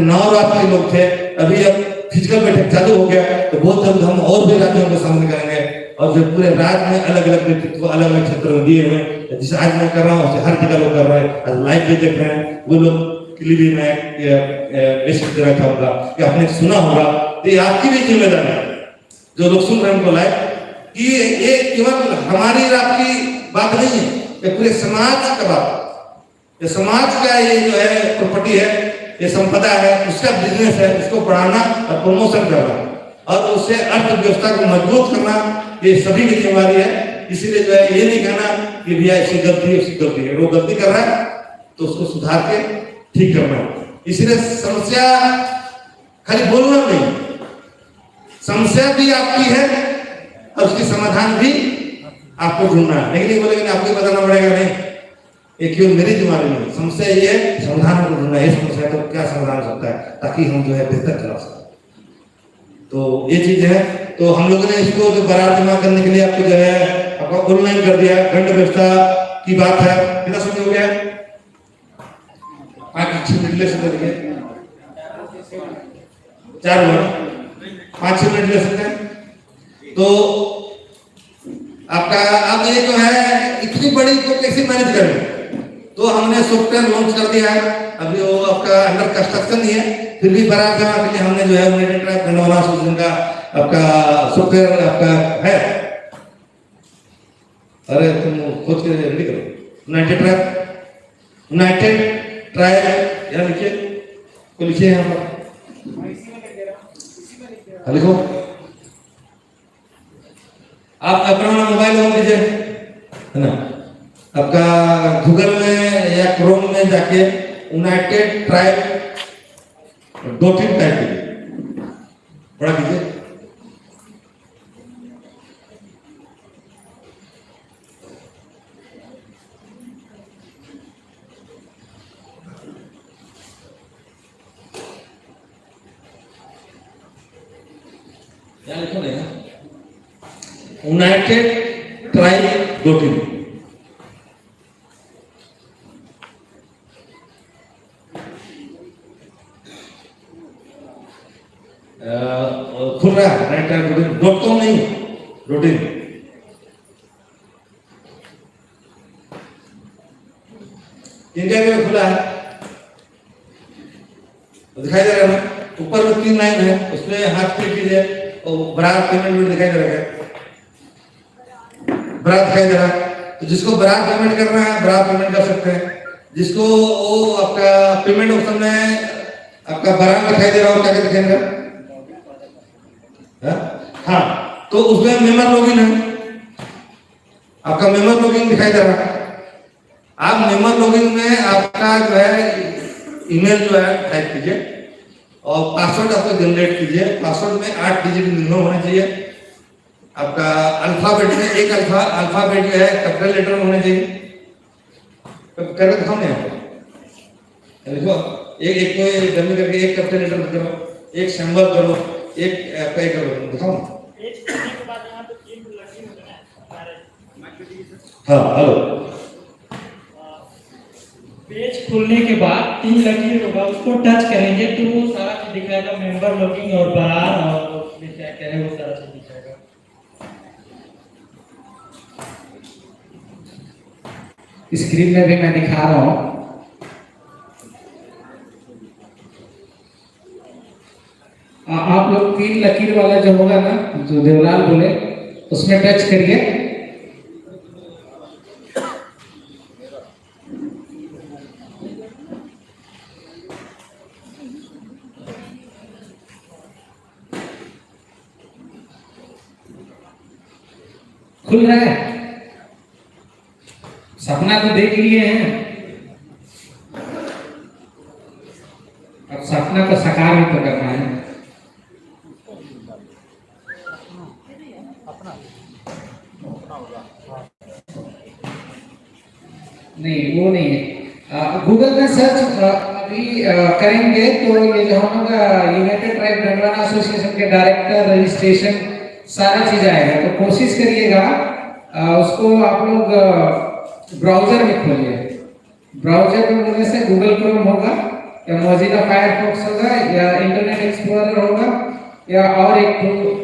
9 राज्य के लोग थे। अभी अब फिजिकल बैठक चालू हो गया, तो बहुत जल्द हम और भी राज्यों को शामिल करेंगे और जो पूरे राज्य में अलग अलग नेतृत्व अलग अलग क्षेत्रों में दिए हुए, जिसे आज मैं कर रहा हूँ हर जगह लोग कर रहे हैं, आज लाइव भी देख रहे हैं, वो लोग के लिए भी मैं मैसेज देना चाहूंगा कि आपने सुना होगा, तो ये आपकी भी जिम्मेदारी है जो लोग सुन रहे हैं उनको लाइव, कि ये केवल हमारी और आपकी बात नहीं है, ये पूरे समाज का बात, ये समाज का ये जो है प्रॉपर्टी है, ये संपदा है, उसका बिजनेस है, उसको बढ़ाना और प्रमोशन करना और उससे अर्थव्यवस्था को मजबूत करना, ये सभी की जिम्मेदारी है। इसीलिए जो है ये नहीं कहना कि भैया इसकी गलती है, उसकी गलती है, वो गलती कर रहा है तो उसको सुधार के ठीक करना। इसीलिए समस्या खाली बोलना नहीं, समस्या भी आपकी है और उसकी समाधान भी आपको ढूंढना है। लेकिन ये बोलेंगे आपको बताना पड़ेगा, नहीं, ये केवल मेरी जिम्मेदारी नहीं, समस्या ये है समाधान को ढूंढना है। समस्या तो क्या समाधान हो सकता है ताकि हम जो है बेहतर चला सकें, तो ये चीज है। तो हम लोगों ने इसको जो बरार जमा करने के लिए आपको जो है आपका ऑनलाइन कर दिया, दंड व्यवस्था की बात है, कितना समय हो गया? 5-6 मिनट ले सकते हैं, 4 मिनट 5-6 मिनट ले सकते हैं। तो आपका अब ये जो है इतनी बड़ी को कैसे मैनेज करें, तो हमने सॉफ्टवेयर लॉन्च कर दिया है, अभी वो आपका अंडर कंस्ट्रक्शन ही है, फिर भी बरार जमा के लिए हमने जो है यूनाइटेड गंडवाना सोल्यूशन का आपका सॉफ्टवेयर आपका है। अरे तुम खोज के रेडी करो, यूनाइटेड ट्राइब यहाँ लिखिए, तो लिखिए यहाँ पर लिखो, आप अपना मोबाइल ऑन कीजिए, है ना, आपका गूगल में या क्रोम में जाके यूनाइटेड ट्राइब .in टाइप कीजिए, पढ़ा कीजिए। क्या लिखो ना, यूनाइटेड ट्राइब .in। खुल रहा है .com नहीं, .in। इंडिया में खुला है, दिखाई दे रहा है ना, ऊपर में 3 लाइन है, उसमें हाथ क्लिक कीजिए और बरार पेमेंट दिखाई दे रहा है, बरार दिखाई दे रहा है। तो जिसको बरार पेमेंट करना है बरार पेमेंट कर सकते हैं, जिसको वो आपका पेमेंट ऑप्शन में आपका बरार दिखाई दे रहा हो, क्या दिखाएगा, हाँ, तो उसमें मेंबर लॉगिन है, आपका मेंबर लॉगिन दिखाई दे रहा है। आप मेंबर लॉगिन में आपका जो है ईमेल जो है टाइप कीजिए और पासवर्ड आपको जनरेट कीजिए। पासवर्ड में 8 डिजिट मिनिमम होना चाहिए, आपका अल्फाबेट में एक अल्फाबेट जो है कैपिटल लेटर में होना चाहिए। करके दिखाओ ना, देखो एक कोई डमी करके एक कैपिटल लेटर करो, एक सिंबल करो, एक पे करो, दिखाओ। हाँ हेलो। पेज खोलने के बाद 3 लकीर होगा, उसको टच करेंगे तो वो सारा चीज दिखाएगा, मेंबर लॉगिंग और बार और उसमें क्या क्या है वो सारा चीज दिखाएगा। स्क्रीन में भी मैं दिखा रहा हूँ। आप लोग 3 लकीर वाला जो होगा ना, जो देवलाल बोले, उसमें टच करिए। खुल रहा है। सपना तो देख लिए हैं, अब सपना को साकार भी तो करना है। नहीं वो नहीं है। गूगल में सर्च अभी करेंगे तो ये जो हम लोग यूनाइटेड ट्राइब गंडवाना एसोसिएशन के डायरेक्टर, रजिस्ट्रेशन, सारा चीज आएगा। तो कोशिश करिएगा उसको आप लोग ब्राउजर में खोलिए। ब्राउजर में खोलने से गूगल क्रोम होगा या मोजिला फायरफॉक्स होगा या इंटरनेट एक्सप्लोरर होगा या और एक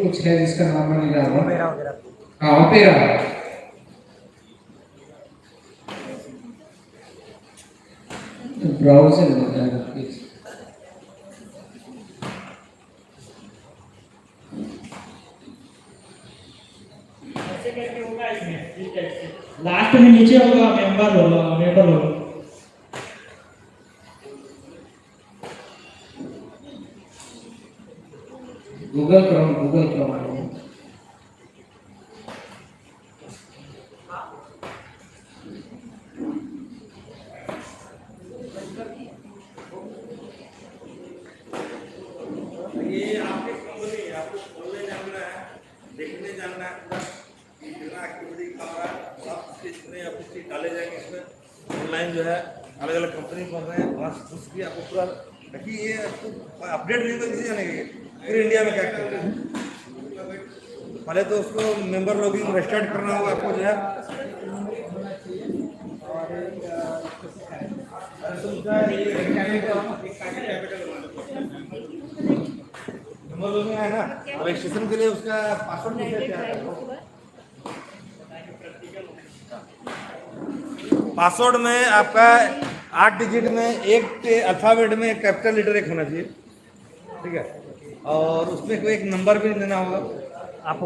कुछ है जिसका नाम मैं नहीं जानता। हाँ ओपेरा। ब्राउजर में जाएगा प्लीज। ऐसे करके होगा, इसमें लास्ट में नीचे होगा मेंबर होगा। गूगल क्रोम ये आपके कंपनी है, आपको खोलने जानना है, देखने जानना है, कितना एक्टिविटी कर रहा है, सब कितने आपको डाले जाएंगे इसमें। ऑनलाइन जो है अलग अलग कंपनी कर रहे हैं, वहाँ उसकी आपको पूरा ताकि ये अपडेट नहीं तो किसी जानेंगे फिर इंडिया में क्या करते हैं। पहले तो उसको मेंबर लॉगिंग रजिस्टर्ड करना होगा आपको जो है। मेंबर लॉगिंग है ना, रजिस्ट्रेशन के लिए उसका पासवर्ड क्या है? पासवर्ड में आपका 8 डिजिट में एक अल्फाबेट में कैपिटल लेटर एक होना चाहिए, ठीक है, और उसमें कोई एक नंबर भी देना होगा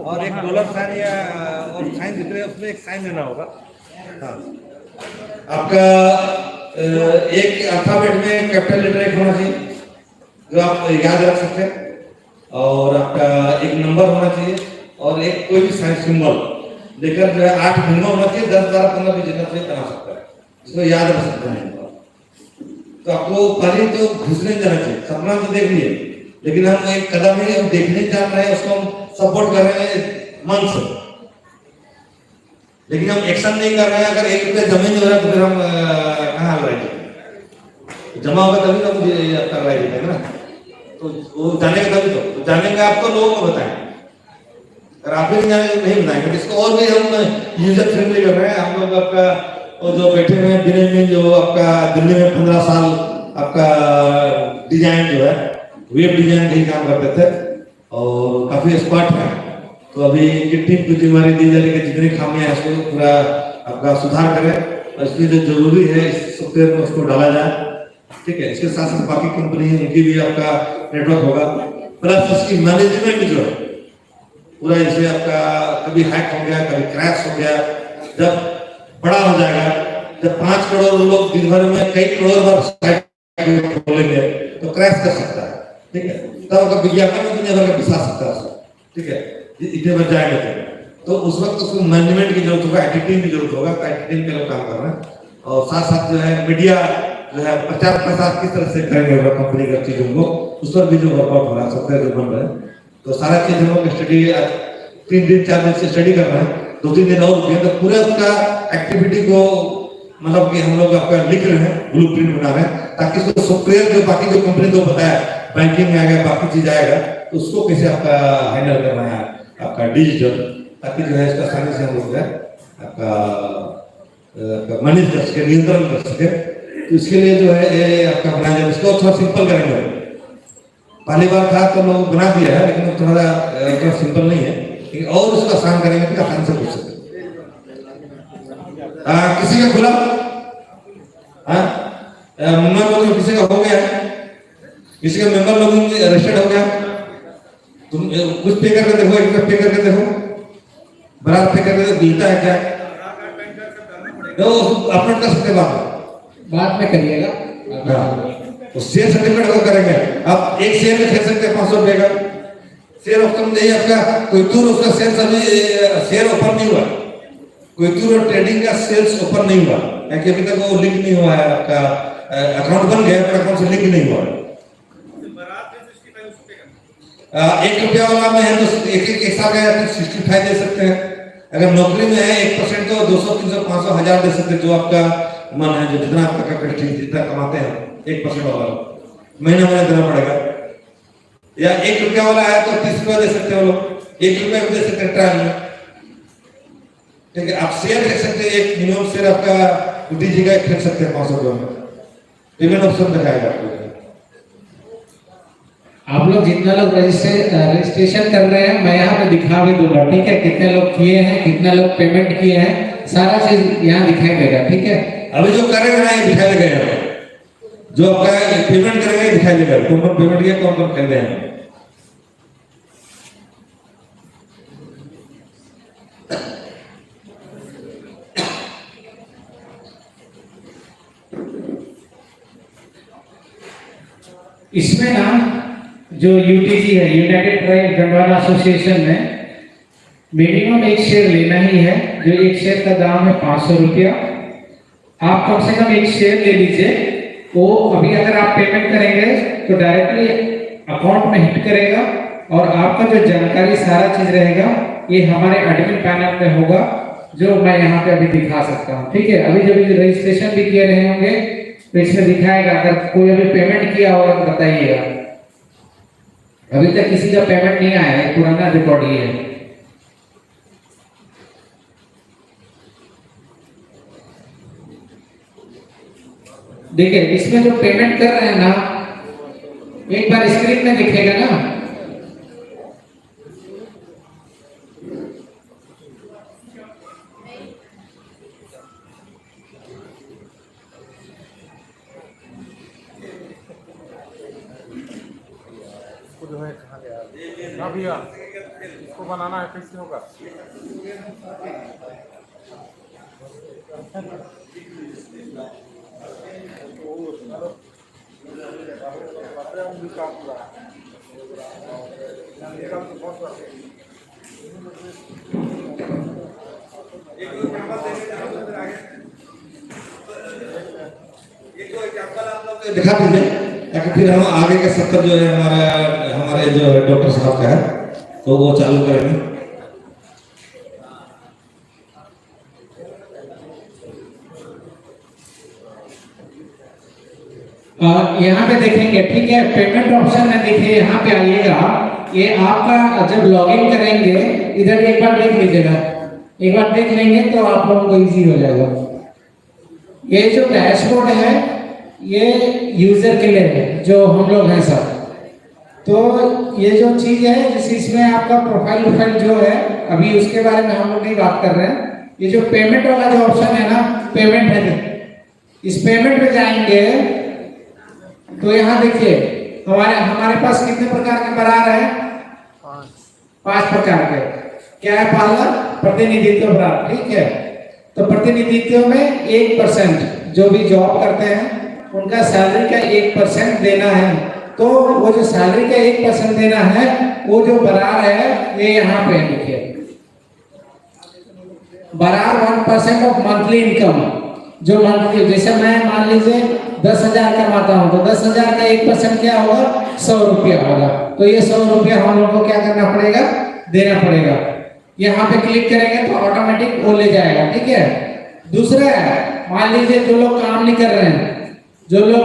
और एक डॉलर साइन या और साइन दिख रहे हैं उसमें एक साइन देना होगा। हाँ आपका एक अल्फाबेट में कैपिटल लेटर एक होना चाहिए जो आप याद रख सकते हैं, और आपका एक नंबर होना चाहिए और एक कोई भी साइन सिंबल लेकर जो है 8 मिनिमम होना चाहिए, 10, 12, 15 भी जितना चाहिए बना सकता है, इसको याद रख सकते हैं। तो आपको पहले तो घुसने जाना चाहिए। सपना तो देख लिए लेकिन हम एक कदम ही हम देखने जा रहे हैं, उसको हम सपोर्ट कर रहे हैं मन से, लेकिन हम एक्शन नहीं कर रहे हैं। अगर 1 रुपया जमीन हो रहा है तो फिर हम कहाँ लड़ाएंगे? जमा होगा तभी तो मुझे आपका लड़ाई है ना, तो वो जानेगा तभी तो जानेंगे। आप तो लोगों को बताएं, अगर आप भी नहीं जाने तो नहीं बताएंगे। इसको और भी हम यूजर फ्रेंडली कर रहे हैं। हम लोग आपका और जो बैठे हुए हैं दिल्ली में, जो आपका दिल्ली में 15 साल आपका डिजाइन जो है वेब डिजाइन का ही काम करते थे और काफी एक्सपर्ट है। तो अभी की टीम को जिम्मेदारी दी जा रही है कि जितनी खामियां हैं उसको पूरा आपका सुधार करें और इसमें जो जरूरी है इस सॉफ्टवेयर में उसको डाला जाए, ठीक है। इसके साथ साथ बाकी कंपनी है उनकी भी आपका नेटवर्क होगा, प्लस उसकी मैनेजमेंट जो है पूरा, जैसे आपका कभी हैक हो गया, कभी क्रैश हो गया, जब बड़ा हो जाएगा, जब 5 करोड़ लोग दिन भर में कई करोड़ बार साइट खोलेंगे तो क्रैश कर सकता है, ठीक है। तब अगर विज्ञापन में दुनिया भर का बिछा सकता है, ठीक है, इतने बच जाएंगे तो उस वक्त उसको मैनेजमेंट की जरूरत होगा, आईटी टीम की जरूरत होगा। आईटी टीम के लोग काम कर रहे हैं और साथ साथ जो है मीडिया जो है प्रचार प्रसार किस तरह से करेंगे कंपनी की चीजों को, उस पर भी जो वर्कआउट हो रहा है, सॉफ्टवेयर जो बन रहे हैं, तो सारा चीज हम लोग स्टडी 3 दिन 4 दिन से स्टडी कर रहे हैं। 2-3 दिन और रुके तो पूरे उसका एक्टिविटी को मतलब कि हम लोग आपका लिख रहे हैं, ब्लूप्रिंट बना रहे हैं, ताकि उसको सॉफ्टवेयर जो बाकी जो कंपनी को बताया बैंकिंग में आएगा, बाकी चीज आएगा, तो उसको कैसे आपका हैंडल करना है आपका डिजिटल, ताकि जो है इसका आसानी से हम लोग आपका मनी ट्रस्ट के नियंत्रण कर सके, तो इसके लिए जो है ये आपका बनाया जाए। इसको थोड़ा सिंपल करेंगे। पहली बार था तो लोग बना दिया है, लेकिन थोड़ा सिंपल नहीं है, लेकिन और उसको आसान करेंगे कि आसान से पूछ सके। किसी का खुला मेंबर लोग किसी का हो गया, किसी का मेंबर लोग रजिस्टर्ड हो गया, तुम कुछ पे करके देखो, एक पे करके देखो, बराबर पे करके मिलता है क्या? तो अपलोड कर सकते बाद में करिएगा। तो शेयर सर्टिफिकेट को करेंगे। अब एक शेयर में खरीद सकते हैं 500 रुपए का शेयर ऑप्शन नहीं आपका। कोई दूर उसका सेल्स अभी शेयर ओपन नहीं हुआ, कोई दूर ट्रेडिंग का सेल्स ओपन नहीं हुआ, क्योंकि अभी तक वो लिंक नहीं हुआ है। आपका अकाउंट बन गया पर अकाउंट से लिंक नहीं हुआ। 1 रुपया वाला में है तो एक साल का 65 दे सकते हैं। अगर नौकरी में है 1% तो 200, 300, 500, 1000 दे सकते हैं, जो आपका मन है, जो जितना आपका कैपेसिटी जितना कमाते हैं 1% वाला महीना देना पड़ेगा। या 1 रुपया वाला है तो 30 रुपया दे सकते हो लोग, 1 रुपया दे सकते हैं ट्रायल में। ठीक है, आप शेयर देख सकते हैं, एक मिनिमम शेयर आपका दीजिएगा, खरीद सकते हैं 500 रुपये में। पेमेंट ऑप्शन दिखाएगा आपको। आप लोग जितना लोग रजिस्ट्रेशन कर रहे हैं, मैं यहाँ पे दिखा भी दूंगा, ठीक है? कितने लोग किए हैं, कितने लोग पेमेंट किए हैं, सारा चीज यहाँ दिखाई देगा, ठीक है? अभी जो करेंगे ना ये दिखाई देगा, जो आपका पेमेंट करेंगे दिखाई देगा, कौन कौन पेमेंट किया, कौन कौन कर रहे हैं। इसमें ना जो यूटीजी है, यूनाइटेड ट्राइब गंडवाना एसोसिएशन में मिनिमम एक शेयर लेना ही है, जो एक शेयर का दाम है 500 रुपया। आप कम से कम एक शेयर ले लीजिए। वो अभी अगर आप पेमेंट करेंगे तो डायरेक्टली अकाउंट में हिट करेगा, और आपका जो जानकारी सारा चीज रहेगा ये हमारे एडमिन पैनल पे होगा, जो मैं यहाँ पे अभी दिखा सकता हूँ, ठीक है? अभी जब रजिस्ट्रेशन भी किए रहे होंगे तो इसमें दिखाएगा। अगर कोई अभी पेमेंट किया होगा तो बताइएगा। अभी तक किसी का पेमेंट नहीं आया है, पुराना रिकॉर्ड ही है। देखिए इसमें जो पेमेंट कर रहे हैं ना, एक बार स्क्रीन में दिखेगा ना, जो है कहाँ गया ना भैया, इसको बनाना है, कैसे होगा? दिखा दीजिए, ताकि फिर हम आगे के सत्र जो है हमारे जो डॉक्टर साहब का है तो वो चालू करेंगे। यहाँ पे देखेंगे, ठीक है? पेमेंट ऑप्शन में देखिए, यहाँ पे आइएगा। ये आपका जब लॉगिन करेंगे, इधर एक बार देख लीजिएगा, एक बार देख लेंगे तो आप लोगों को इजी हो जाएगा। ये जो डैशबोर्ड है ये यूजर के लिए है, जो हम लोग हैं सब। तो ये जो चीज है, जिस इसमें आपका प्रोफाइल जो है, अभी उसके बारे में हम लोग नहीं बात कर रहे हैं। ये जो पेमेंट वाला जो ऑप्शन है ना, पेमेंट है, इस पेमेंट पे जाएंगे तो यहाँ देखिए हमारे पास कितने प्रकार के बरार है? 5 प्रकार के। क्या है? पहला प्रतिनिधित्व बरार, ठीक है? तो प्रतिनिधित्व में 1% जो भी जॉब करते हैं उनका सैलरी का 1% देना है। तो वो जो सैलरी का 1% देना है, वो जो बरार है ये यहाँ पे लिखिए, बरार 1% ऑफ मंथली इनकम। जो मंथली, जैसे मैं मान लीजिए 10,000 कमाता हूँ, तो 10,000 का 1% क्या होगा? 100 रुपया होगा। तो ये 100 रुपया हम लोग को क्या करना पड़ेगा? देना पड़ेगा। यहाँ पे क्लिक करेंगे तो ऑटोमेटिक वो ले जाएगा, ठीक है? दूसरा है, मान लीजिए जो लोग काम नहीं कर रहे हैं, जो लोग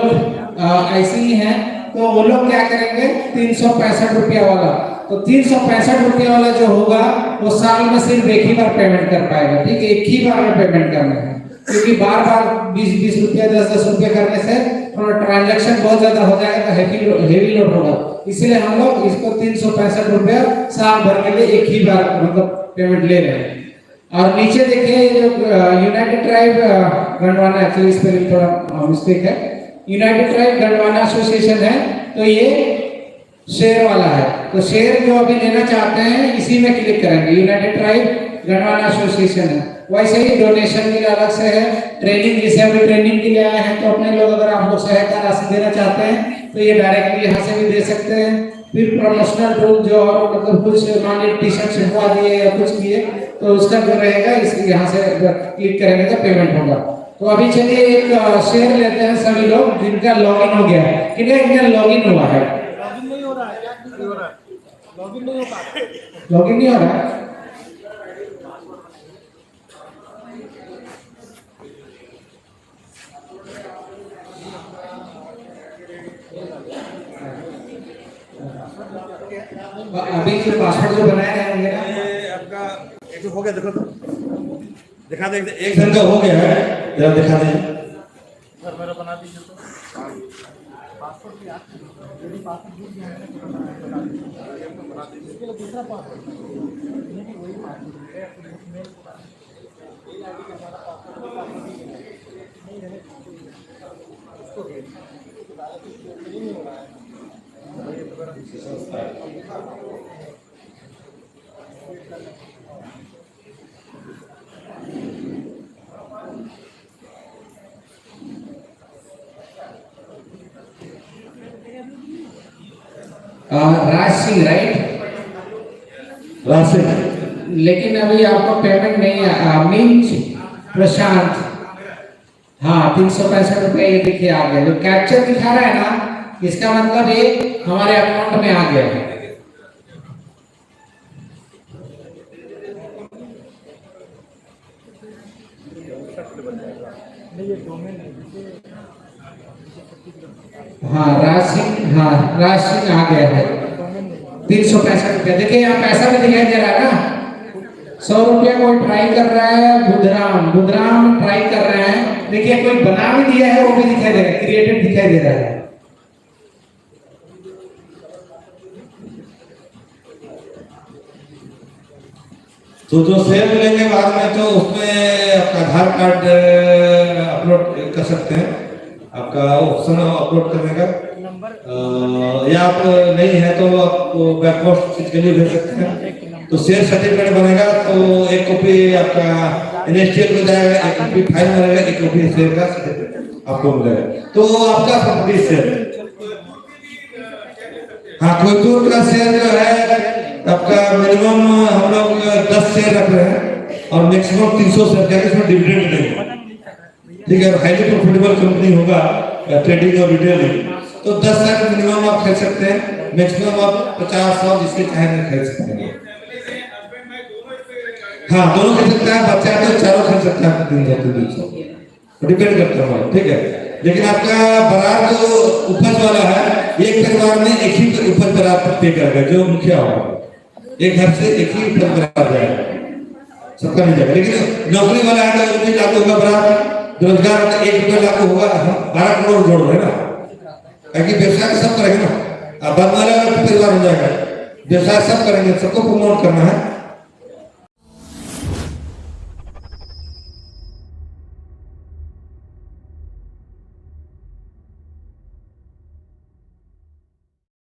ऐसे ही हैं, तो वो लोग क्या करेंगे? 365 रुपया वाला तो 365 रुपये वाला जो होगा वो साल में सिर्फ एक ही बार पेमेंट कर पाएगा, ठीक है, एक ही बार में पेमेंट करना है, क्योंकि बार बार 20-20 रुपया 10-10 रुपये करने से थोड़ा ट्रांजैक्शन बहुत ज्यादा हो जाएगा, हेवी लोड होगा, इसलिए हम लोग इसको 365 रुपया साल भर के लिए एक ही बार मतलब पेमेंट ले रहे हैं। और नीचे देखिए ये जो यूनाइटेड ट्राइब गंडवाना, एक्चुअली इस पर थोड़ा मिस्टेक है, यूनाइटेड ट्राइब गंडवाना एसोसिएशन है, तो ये शेयर वाला है, तो शेयर जो अभी लेना चाहते हैं इसी में क्लिक करेंगे, यूनाइटेड ट्राइब गंडवाना एसोसिएशन है। वैसे ही डोनेशन के लिए अलग से है, ट्रेनिंग जैसे अभी ट्रेनिंग के लिए आए हैं तो अपने लोग अगर आप लोग सहायता राशि देना चाहते हैं तो ये डायरेक्टली यहाँ से भी दे सकते हैं। फिर प्रमोशनल रोल जो और मतलब कुछ मान लीजिए टी शर्ट छिपवा दिए या कुछ किए तो उसका जो रहेगा इस यहाँ से क्लिक करेंगे तो पेमेंट होगा। तो अभी चलिए एक शेयर लेते हैं सभी लोग जिनका लॉगिन हो गया है, कितना लॉगिन हुआ है, लॉगिन नहीं हो रहा है, लॉगिन नहीं हो पा रहा, लॉगिन नहीं हो रहा है। अभी जो पासवर्ड जो बनाया है मेरा ये आपका एक हो गया, देखो तो दिखा दे, एक दिन का हो गया है, जरा दिखा दे सर मेरा बना दीजिए तो पासवर्ड भी आप यदि पासवर्ड भूल गए हैं तो बना दीजिए, इसके लिए दूसरा पासवर्ड नहीं, वही पासवर्ड है मेल आईडी के हमारा पासवर्ड नहीं रहने इसको नहीं हो रहा है। राज सिंह राइट, राशि लेकिन अभी आपको पेमेंट नहीं है। मीन्स प्रशांत, हाँ 365 रुपये ये देखिए आ गया, जो कैप्चर दिखा रहा है ना इसका मतलब ये हमारे अकाउंट में आ गया है। हाँ राज सिंह आ गया है 365 रुपया। देखिए यहाँ पैसा भी दिखाई दे रहा है ना, 100 रुपया कोई ट्राई कर रहा है, बुधराम ट्राई कर रहे हैं, देखिए कोई बना भी दिया है वो भी दिखाई दे रहा है, क्रिएटेड दिखाई दे रहा है। तो जो शेयर लेंगे बाद में तो उसमें आपका आधार कार्ड अपलोड कर सकते हैं, आपका ऑप्शन अपलोड करने का, या आप नहीं है तो आप बैकपोस्ट के लिए भेज सकते हैं। तो शेयर सर्टिफिकेट बनेगा तो एक कॉपी आपका इनिशियल हो जाएगा, एक कॉपी फाइल में रहेगा, एक कॉपी शेयर का सर्टिफिकेट आपको मिलेगा, तो आपका प्रॉपर्टी शेयर। हाँ कोयतूर का शेयर जो है आपका मिनिमम हम लोग 10 शेयर रख रहे हैं और मैक्सिमम 300 शेयर का इसमें डिविडेंड देंगे, ठीक है। हाईली प्रॉफिटेबल कंपनी होगा ट्रेडिंग और रिटेलिंग, तो 10 लाख मिनिमम आप खरीद सकते हैं, मैक्सिमम आप 50-100 जिसके चाहे खरीद सकते हैं। हाँ दोनों खरीद सकता है, बच्चा है तो चारों खरीद सकता है, 300 डिपेंड करता है, ठीक है। लेकिन आपका बरात जो उपज वाला है एक परिवार में एक ही उपज बरात पे करेगा, जो मुखिया होगा एक घर से एक ही उपज बरात जाएगा, सबका नहीं जाएगा। लेकिन नौकरी वाला है तो उसमें लागू होगा बरात, रोजगार 1 रुपया लागू होगा, हम 12 करोड़ जोड़ रहे हैं ना, क्योंकि व्यवसाय सब करेंगे ना, अब बंद वाला परिवार हो जाएगा, व्यवसाय सब करेंगे, सबको प्रमोट करना है